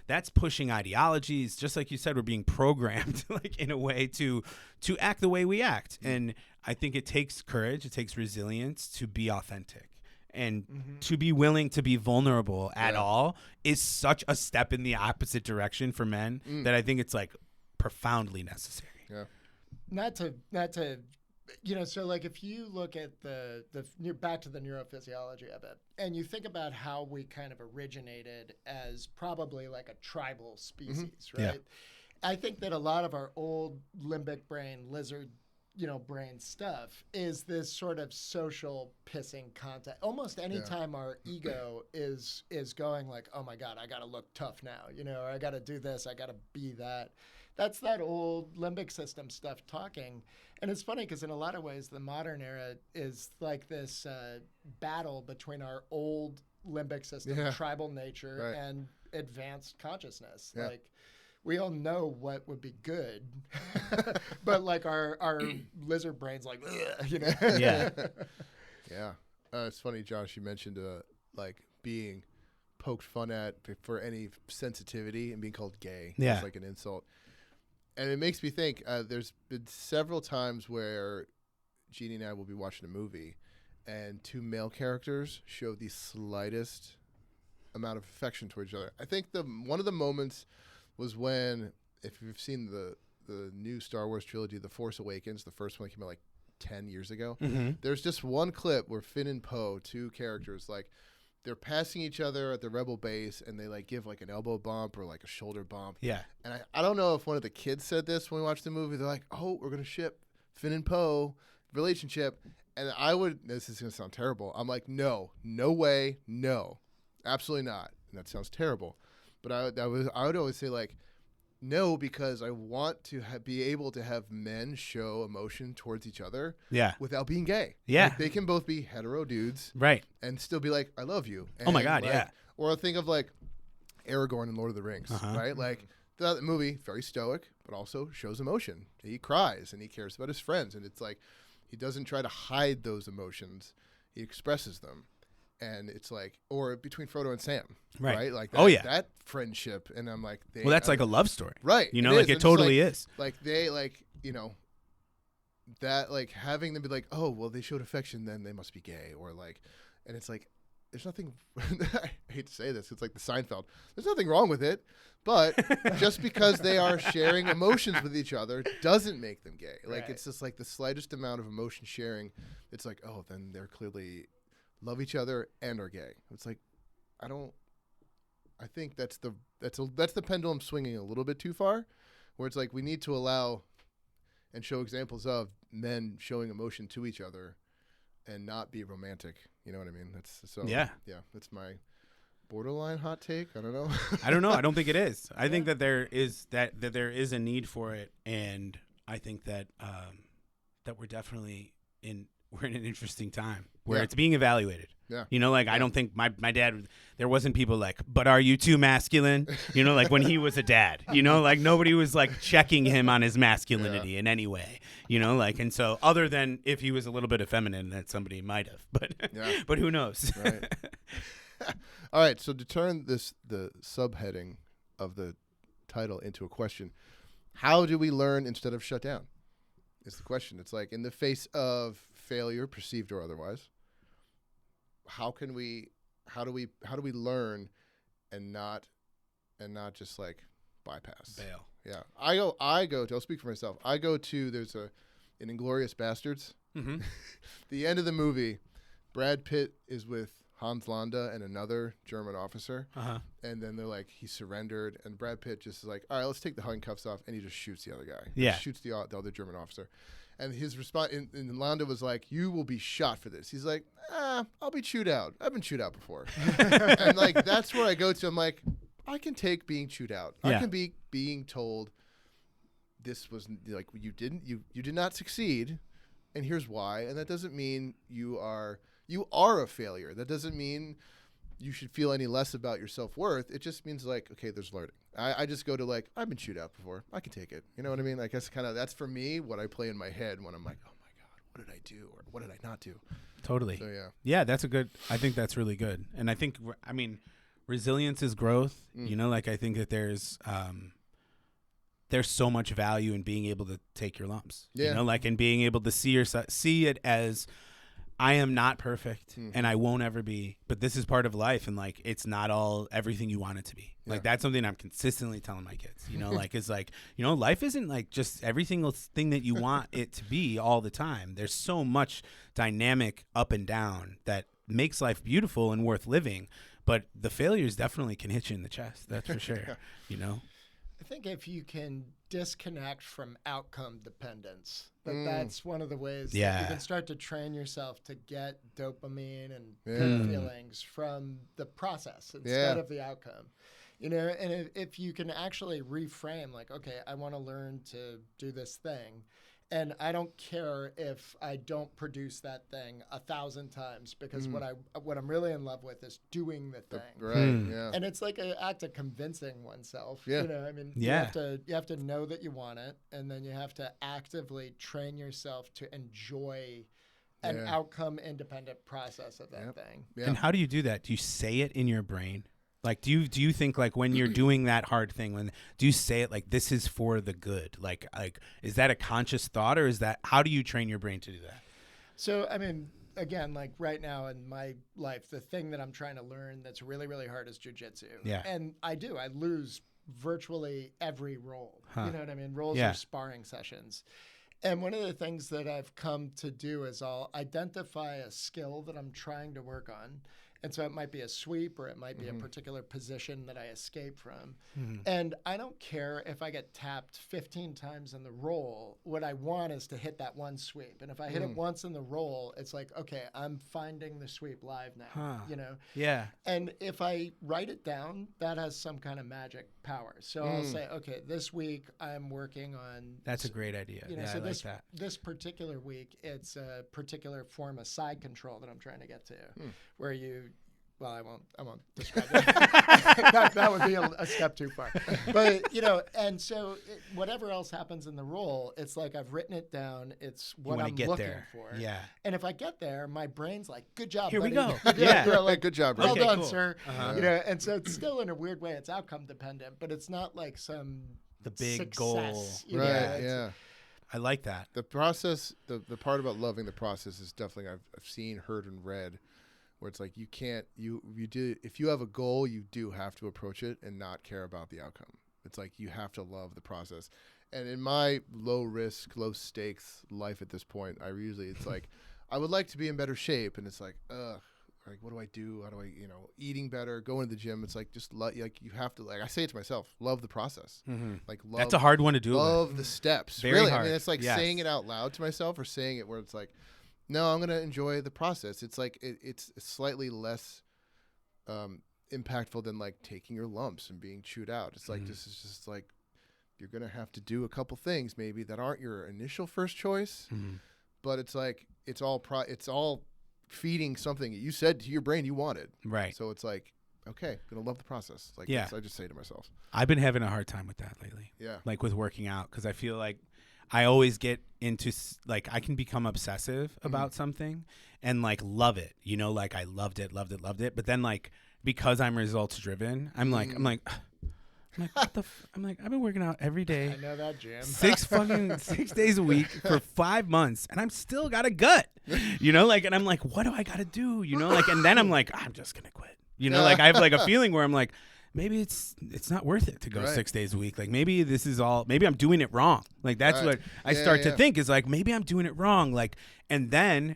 that's pushing ideologies. Just like you said, we're being programmed, like, in a way to act the way we act. And I think it takes courage, it takes resilience to be authentic. And to be willing to be vulnerable at all is such a step in the opposite direction for men that I think it's like profoundly necessary. Yeah. Not to you know, so like if you look at the back to the neurophysiology of it, and you think about how we kind of originated as probably like a tribal species, Yeah. right? I think that a lot of our old limbic brain, lizard, you know, brain stuff is this sort of social pissing content. Almost any time our ego is going like, oh my God, I got to look tough now, you know, or I got to do this, I got to be that. That's that old limbic system stuff talking. And it's funny because in a lot of ways, the modern era is like this battle between our old limbic system, tribal nature, and advanced consciousness. Yeah. Like, we all know what would be good, but like our lizard brains, like, ugh, you know. Yeah. Yeah. It's funny, Josh, you mentioned like being poked fun at for any sensitivity and being called gay. Yeah. It's like an insult. And it makes me think there's been several times where Jeannie and I will be watching a movie and two male characters show the slightest amount of affection towards each other. I think one of the moments was when, if you've seen the new Star Wars trilogy, The Force Awakens, the first one that came out like 10 years ago, there's just one clip where Finn and Poe, two characters, like they're passing each other at the rebel base, and they like give like an elbow bump or like a shoulder bump. Yeah. And I don't know if one of the kids said this when we watched the movie. They're like, "Oh, we're gonna ship Finn and Poe relationship," and this is gonna sound terrible. I'm like, no way, no, absolutely not. And that sounds terrible, but I would always say like, no, because I want to be able to have men show emotion towards each other Yeah. without being gay. Yeah. Like, they can both be hetero dudes Right. and still be like, I love you. Oh my And, God, like, yeah. Or think of like Aragorn in Lord of the Rings, right? Like the movie, very stoic, but also shows emotion. He cries and he cares about his friends. And it's like, he doesn't try to hide those emotions. He expresses them. And it's like, or between Frodo and Sam, right? Like, that friendship. And I'm like, well, that's like a love story, right? You know, like it totally is. Like they like, you know, that like having them be like, oh, well, they showed affection, then they must be gay, or like, and it's like, there's nothing. I hate to say this, it's like the Seinfeld. There's nothing wrong with it, but just because they are sharing emotions with each other doesn't make them gay. Like Right. it's just like the slightest amount of emotion sharing. It's like, oh, then they're clearly love each other and are gay. It's like, I think that's the pendulum swinging a little bit too far, where it's like we need to allow and show examples of men showing emotion to each other and not be romantic. You know what I mean? That's so. Yeah. That's my borderline hot take. I don't know. I don't know. I don't think it is. I think that there is that there is a need for it, and I think that that we're definitely we're in an interesting time where it's being evaluated. Yeah. You know, like I don't think my dad, there wasn't people like, but are you too masculine? You know, like when he was a dad, you know, like nobody was like checking him on his masculinity in any way, you know, like, and so other than if he was a little bit effeminate, that somebody might have, but who knows? Right. All right. So to turn the subheading of the title into a question, how do we learn instead of shut down? Is the question. It's like in the face of failure, perceived or otherwise, how do we learn and not just like bypass? Bail. Yeah. I'll speak for myself. There's an Inglourious Bastards. Mm-hmm. The end of the movie, Brad Pitt is with Hans Landa and another German officer. Uh-huh. And then they're like, he surrendered, and Brad Pitt just is like, all right, let's take the handcuffs off, and he just shoots the other guy. Yeah. He shoots the other German officer. And his response, and Landa was like, you will be shot for this. He's like, I'll be chewed out. I've been chewed out before. And like, that's where I go to. I'm like, I can take being chewed out. Yeah. I can be being told this was like, you did not succeed, and here's why. And that doesn't mean you are a failure. That doesn't mean you should feel any less about your self-worth. It just means like, okay, there's learning. I just go to like, I've been chewed out before. I can take it. You know what I mean? I guess that's for me what I play in my head when I'm like, oh my God, what did I do? Or what did I not do? Totally. So yeah. Yeah, I think that's really good. And I think, resilience is growth. You know, like I think that there's so much value in being able to take your lumps. Yeah. You know, like in being able to see it as, I am not perfect and I won't ever be, but this is part of life, and like it's not everything you want it to be. Like that's something I'm consistently telling my kids, you know, like it's like, you know, life isn't like just every single thing that you want it to be all the time. There's so much dynamic up and down that makes life beautiful and worth living, but the failures definitely can hit you in the chest. That's for sure. You know? I think if you can disconnect from outcome dependence, that's one of the ways that you can start to train yourself to get dopamine and good feelings from the process instead of the outcome. You know, and if you can actually reframe like, okay, I want to learn to do this thing, and I don't care if I don't produce that thing 1,000 times, because what I'm really in love with is doing the thing. Right. Yeah. And it's like an act of convincing oneself. Yeah. You know, I mean, you have to know that you want it, and then you have to actively train yourself to enjoy an outcome independent process of that thing. Yeah. And how do you do that? Do you say it in your brain? Like, do you think like when you're doing that hard thing, do you say it like this is for the good? Like is that a conscious thought, or how do you train your brain to do that? So, I mean, again, like right now in my life, the thing that I'm trying to learn that's really, really hard is jujitsu. Yeah. And I lose virtually every roll. Huh. You know what I mean? Rolls are sparring sessions. And one of the things that I've come to do is I'll identify a skill that I'm trying to work on. And so it might be a sweep or it might be a particular position that I escape from. And I don't care if I get tapped 15 times in the roll. What I want is to hit that one sweep. And if I hit it once in the roll, it's like, okay, I'm finding the sweep live now, you know? Yeah. And if I write it down, that has some kind of magic power. So I'll say, okay, this week I'm working on. That's a great idea. You know, yeah, so I like that. this particular week, it's a particular form of side control that I'm trying to get to, where well, I won't describe it. that would be a step too far. But, you know, and so whatever else happens in the role, it's like I've written it down. It's what I'm looking for. Yeah. And if I get there, my brain's like, good job, Here buddy. we go. Yeah. You know, like, good job, well bro. done, cool. sir. You know, and so it's still in a weird way, it's outcome dependent, but it's not like some The big success, goal. you know, Right, it's- yeah. I like that. The process, the part about loving the process is definitely I've seen, heard, and read, where it's like you can't you do if you have a goal, you do have to approach it and not care about the outcome. It's like you have to love the process. And in my low risk, low stakes life at this point, it's like I would like to be in better shape, and it's like like what do I do? How do I eating better, going to the gym? It's like just like you have to, like I say it to myself, love the process. Like love, That's a hard one to do. love the steps. Very really, hard. I mean, it's like Yes. saying it out loud to myself or saying it where it's like, no, I'm gonna enjoy the process. It's like it's slightly less impactful than like taking your lumps and being chewed out. It's like this is just like you're gonna have to do a couple things maybe that aren't your initial first choice, but it's like it's all feeding something you said to your brain you wanted. Right. So it's like, okay, gonna love the process. Like Yeah. that's I just say to myself. I've been having a hard time with that lately. Yeah. Like with working out, because I feel like I always get into like I can become obsessive about something and like love it, like I loved it, but then like because I'm results driven, I'm like what the I'm like I've been working out every day, I know that, Jim. 6 days a week for 5 months, and I'm still got a gut, like, and I'm like, what do I got to do, like, and then I'm like, I'm just gonna quit, like I have like a feeling where I'm like, maybe it's not worth it to go 6 days a week. Like maybe maybe I'm doing it wrong. Like that's what I start to think is like, maybe I'm doing it wrong. Like, and then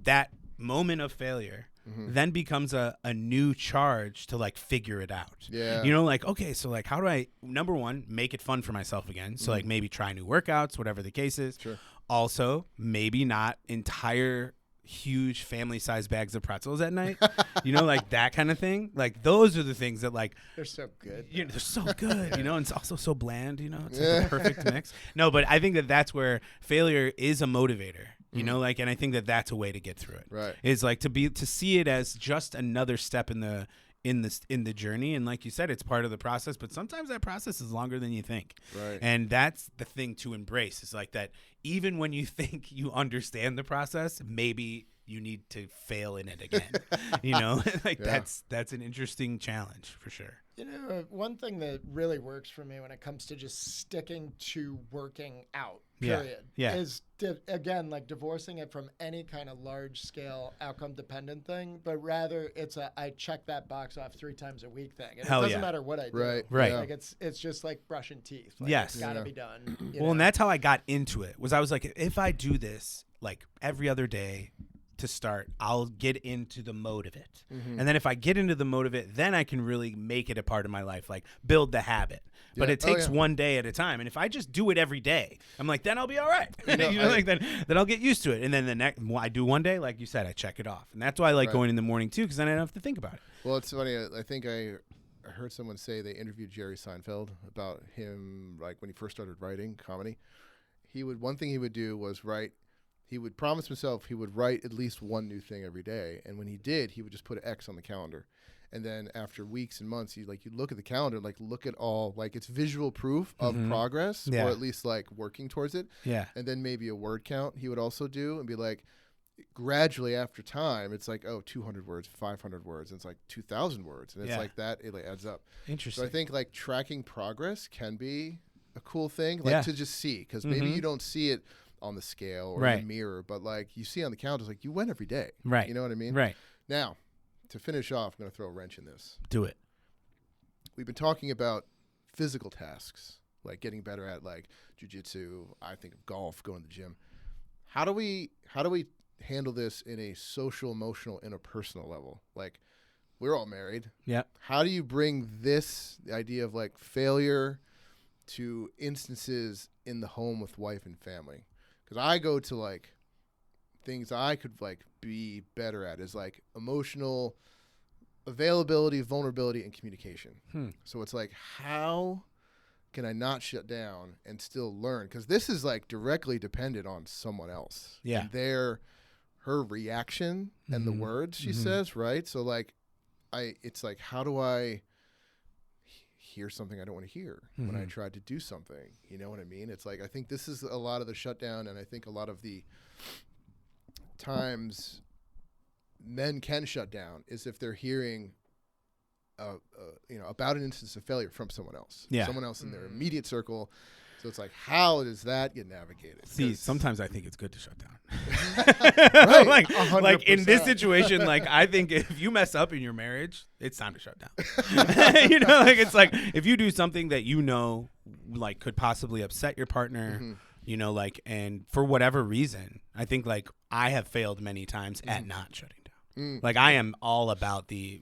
that moment of failure then becomes a new charge to like figure it out. Yeah. Like, okay, so like how do I, number one, make it fun for myself again? So like maybe try new workouts, whatever the case is. Sure. Also, maybe not entire huge family-sized bags of pretzels at night, like that kind of thing. Like those are the things that like They're so good. they're so good, and it's also so bland. It's like a perfect mix. No, but I think that's where failure is a motivator. Like, and I think that's a way to get through it. Right. Is like to see it as just another step in the journey, and like you said, it's part of the process. But sometimes that process is longer than you think. Right. And that's the thing to embrace. Is like that. Even when you think you understand the process, maybe you need to fail in it again. Like that's an interesting challenge for sure. One thing that really works for me when it comes to just sticking to working out, Yeah. period, Yeah. is, again, like divorcing it from any kind of large-scale outcome-dependent thing, but rather it's I check that box off 3 times a week thing. And Hell it doesn't yeah. matter what I do. Right. Right. Yeah. Like it's just like brushing teeth. Like, Yes. It's got to Yeah. be done. Well, and that's how I got into it. I was like, if I do this like every other day to start, I'll get into the mode of it. And then if I get into the mode of it, then I can really make it a part of my life, like build the habit. But Yeah. it takes Oh, yeah. one day at a time. And if I just do it every day, I'm like, then I'll be all right. Like then I'll get used to it. And then the next, I do one day, like you said, I check it off. And that's why I like Right. going in the morning too, because then I don't have to think about it. Well, it's funny. I think I heard someone say they interviewed Jerry Seinfeld about him, like when he first started writing comedy. One thing he would do was write. He would promise himself he would write at least one new thing every day, and when he did, he would just put an X on the calendar. And then after weeks and months, you look at the calendar, like look at all, like it's visual proof of progress, Yeah. or at least like working towards it. Yeah. And then maybe a word count he would also do and be like, gradually after time, it's like, 200 words, 500 words, and it's like 2,000 words. And it's Yeah. like that, it like adds up. Interesting. So I think like tracking progress can be a cool thing, like Yeah. to just see, because maybe you don't see it on the scale or in Right. the mirror, but like you see on the calendar, it's like you went every day. Right. You know what I mean? Right. Now, to finish off, I'm going to throw a wrench in this. Do it. We've been talking about physical tasks, like getting better at like jujitsu. I think of golf, going to the gym. How do we handle this in a social, emotional, interpersonal level? Like, we're all married. Yeah. How do you bring the idea of like failure to instances in the home with wife and family? Because I go to like things I could like be better at is like emotional availability, vulnerability, and communication. So it's like, how can I not shut down and still learn? Because this is like directly dependent on someone else. Yeah. And her reaction and the words she says, right? So like, it's like, how do I hear something I don't want to hear when I try to do something? You know what I mean? It's like, I think this is a lot of the shutdown, and I think a lot of the times men can shut down is if they're hearing about an instance of failure from someone else, someone else in their immediate circle. So it's like, how does that get navigated? See, sometimes I think it's good to shut down. Right, like in this 100%. situation, like I think if you mess up in your marriage, it's time to shut down. You know, like it's like if you do something that you know like could possibly upset your partner, you know, like, and for whatever reason, I think like I have failed many times at not shutting down. Like I am all about the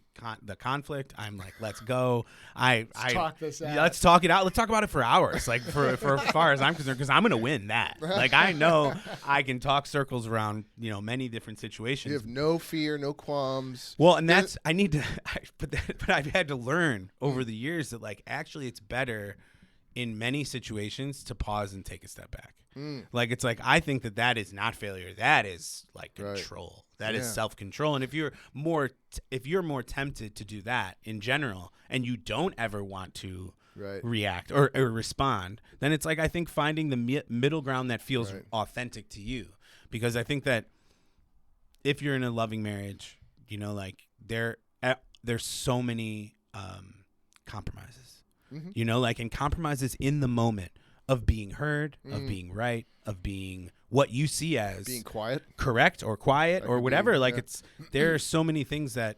conflict. I'm like, let's go. Let's talk this out. Let's talk it out. Let's talk about it for hours. Like for as far as I'm concerned, because I'm gonna win that. Like I know I can talk circles around, you know, many different situations. You have no fear, no qualms. Well, and that's I need to, but I've had to learn over the years that like actually it's better in many situations to pause and take a step back. Like it's like I think that is not failure. That is like control. That is self-control. And if you're more tempted to do that in general, and you don't ever want to react or respond, then it's like I think finding the middle ground that feels authentic to you. Because I think that if you're in a loving marriage, you know, like there's so many compromises. You know, like, and compromises in the moment of being heard, of being right, of being what you see as being quiet, correct or quiet or whatever. Like there are so many things that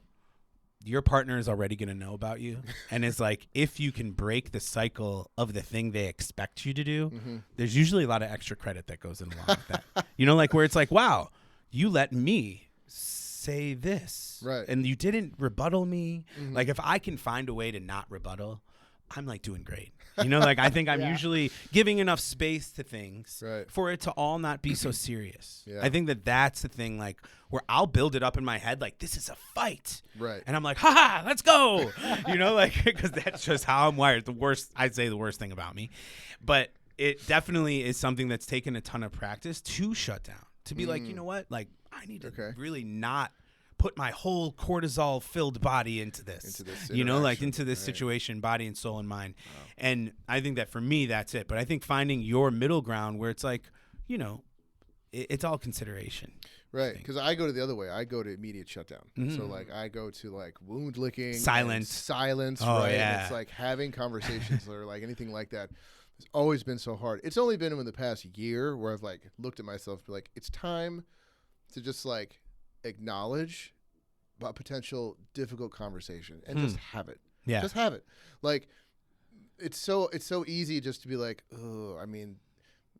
your partner is already going to know about you. And it's like, if you can break the cycle of the thing they expect you to do, there's usually a lot of extra credit that goes along with that. You know, like where it's like, wow, you let me say this. Right. And you didn't rebuttal me. Like if I can find a way to not rebuttal, I'm like doing great. You know, like I think I'm usually giving enough space to things for it to all not be so serious. I think that's the thing, like where I'll build it up in my head, like this is a fight. Right. And I'm like, haha, let's go. You know, like, because that's just how I'm wired. I'd say the worst thing about me. But it definitely is something that's taken a ton of practice to shut down, to be like, you know what? Like I need to really not put my whole cortisol filled body into this you know, like into this situation, body and soul and mind. And I think that for me, that's it. But I think finding your middle ground where it's like, you know, it's all consideration. Right. Because I go to the other way. I go to immediate shutdown. So like I go to like wound licking, silence. Oh, right. Yeah. And it's like having conversations or like anything like that. It's always been so hard. It's only been in the past year where I've like looked at myself and be like, it's time to just like acknowledge a potential difficult conversation and just have it. Just have it. Like it's so easy just to be like, oh, I mean,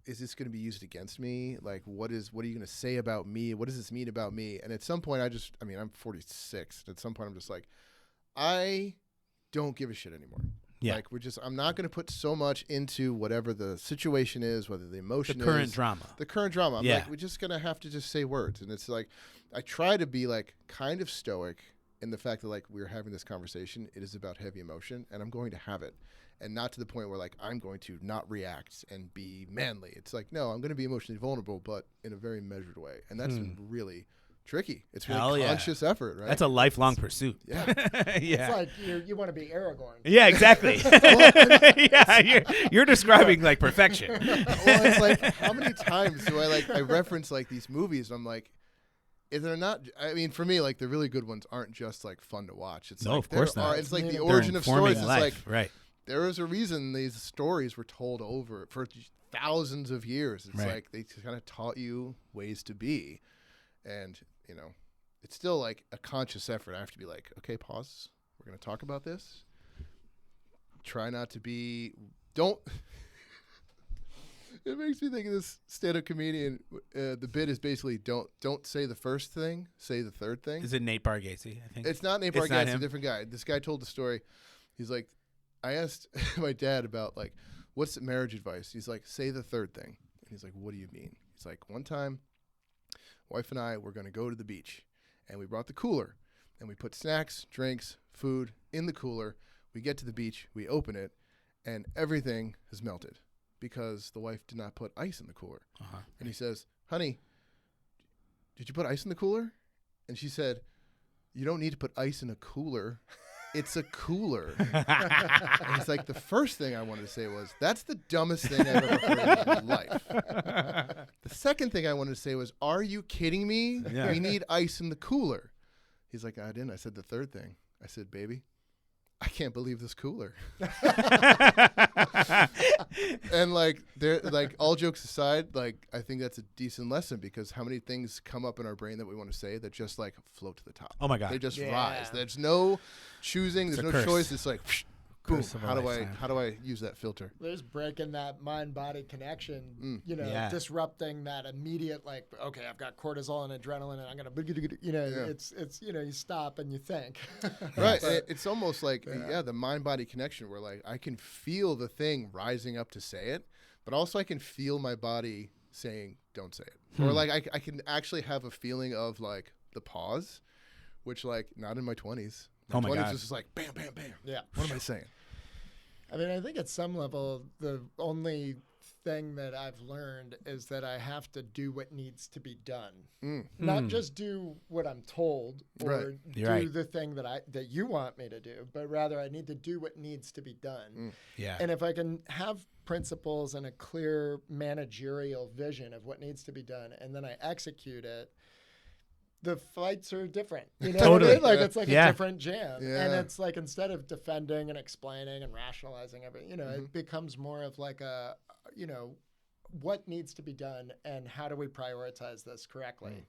is this going to be used against me? Like, what are you going to say about me? What does this mean about me? And at some point I'm 46. At some point I'm just like, I don't give a shit anymore. Yeah. Like I'm not going to put so much into whatever the situation is, whether the emotion the current drama. I'm like, we're just going to have to just say words. And it's like, I try to be like kind of stoic in the fact that like we're having this conversation. It is about heavy emotion and I'm going to have it. And not to the point where like I'm going to not react and be manly. It's like, no, I'm going to be emotionally vulnerable, but in a very measured way. And that's been really tricky. It's really conscious effort, right? That's a lifelong pursuit. Yeah. It's like you want to be Aragorn. Yeah, exactly. You're describing like perfection. Well, it's like, how many times do I reference like these movies? And I'm like, is there not? I mean, for me, like the really good ones aren't just like fun to watch. It's like, of course not. It's like the origin of stories. It's like, right. There is a reason these stories were told over for thousands of years. It's like they kind of taught you ways to be. And, you know, it's still like a conscious effort. I have to be like, okay, pause. We're going to talk about this. Try not to be, don't It makes me think of this stand-up comedian. The bit is basically don't say the first thing, say the third thing. Is it Nate Bargatze? I think It's not Nate It's Bargatze. not It's a him? different guy. This guy told the story. He's like, I asked my dad about like, what's marriage advice? He's like, say the third thing. And he's like, what do you mean? He's like, one time, wife and I were going to go to the beach, and we brought the cooler, and we put snacks, drinks, food in the cooler. We get to the beach, we open it, and everything has melted because the wife did not put ice in the cooler. Uh-huh. And he says, honey, did you put ice in the cooler? And she said, you don't need to put ice in a cooler. It's a cooler. And he's like, the first thing I wanted to say was, that's the dumbest thing I've ever heard in my life. The second thing I wanted to say was, are you kidding me? Yeah. We need ice in the cooler. He's like, I didn't. I said the third thing. I said, baby, I can't believe this cooler. And like, they're like, all jokes aside, like, I think that's a decent lesson because how many things come up in our brain that we want to say that just like float to the top. Oh my God. They just Yeah. rise. There's no choosing. It's There's a no curse. choice. It's like, boom. Curse of a How do lifetime. I use that filter? There's breaking that mind-body connection, you know, Yeah. disrupting that immediate, like, okay, I've got cortisol and adrenaline and I'm going to, you know, Yeah. it's, you know, you stop and you think. Right. But- It's almost like, yeah, the mind-body connection where like I can feel the thing rising up to say it, but also I can feel my body saying, don't say it. Or like I can actually have a feeling of like the pause, which like not in my 20s. Oh my 20s God. was just like bam, bam, bam. Yeah. What am I saying? I mean, I think at some level, the only thing that I've learned is that I have to do what needs to be done. Not just do what I'm told or Right. do You're right. the thing that you want me to do, but rather I need to do what needs to be done. Yeah. And if I can have principles and a clear managerial vision of what needs to be done, and then I execute it, the fights are different. You know what I Totally. mean? Like it's like Yeah. a different jam. And Yeah. it's like instead of defending and explaining and rationalizing everything, you know, it becomes more of like a, you know, what needs to be done and how do we prioritize this correctly?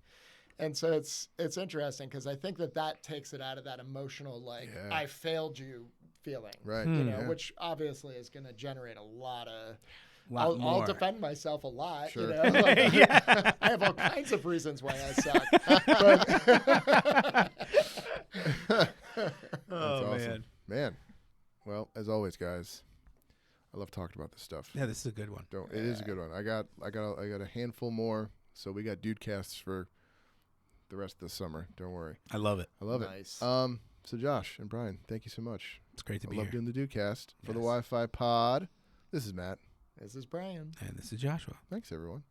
And so it's interesting because I think that takes it out of that emotional, like, Yeah. I failed you feeling. Right. You know, Yeah. which obviously is going to generate a lot of. Lot I'll more. defend myself a lot. Sure. You know, like, I have all kinds of reasons why I suck. But That's Oh, awesome. Man. Well, as always, guys, I love talking about this stuff. Yeah, this is a good one. It is a good one. I got a handful more. So we got dude casts for the rest of the summer. Don't worry. I love it. I love Nice. it. So Josh and Brian, thank you so much. It's great to I be love here. doing the dude cast for the Yes. Wi-Fi pod. This is Matt. This is Brian. And this is Joshua. Thanks everyone.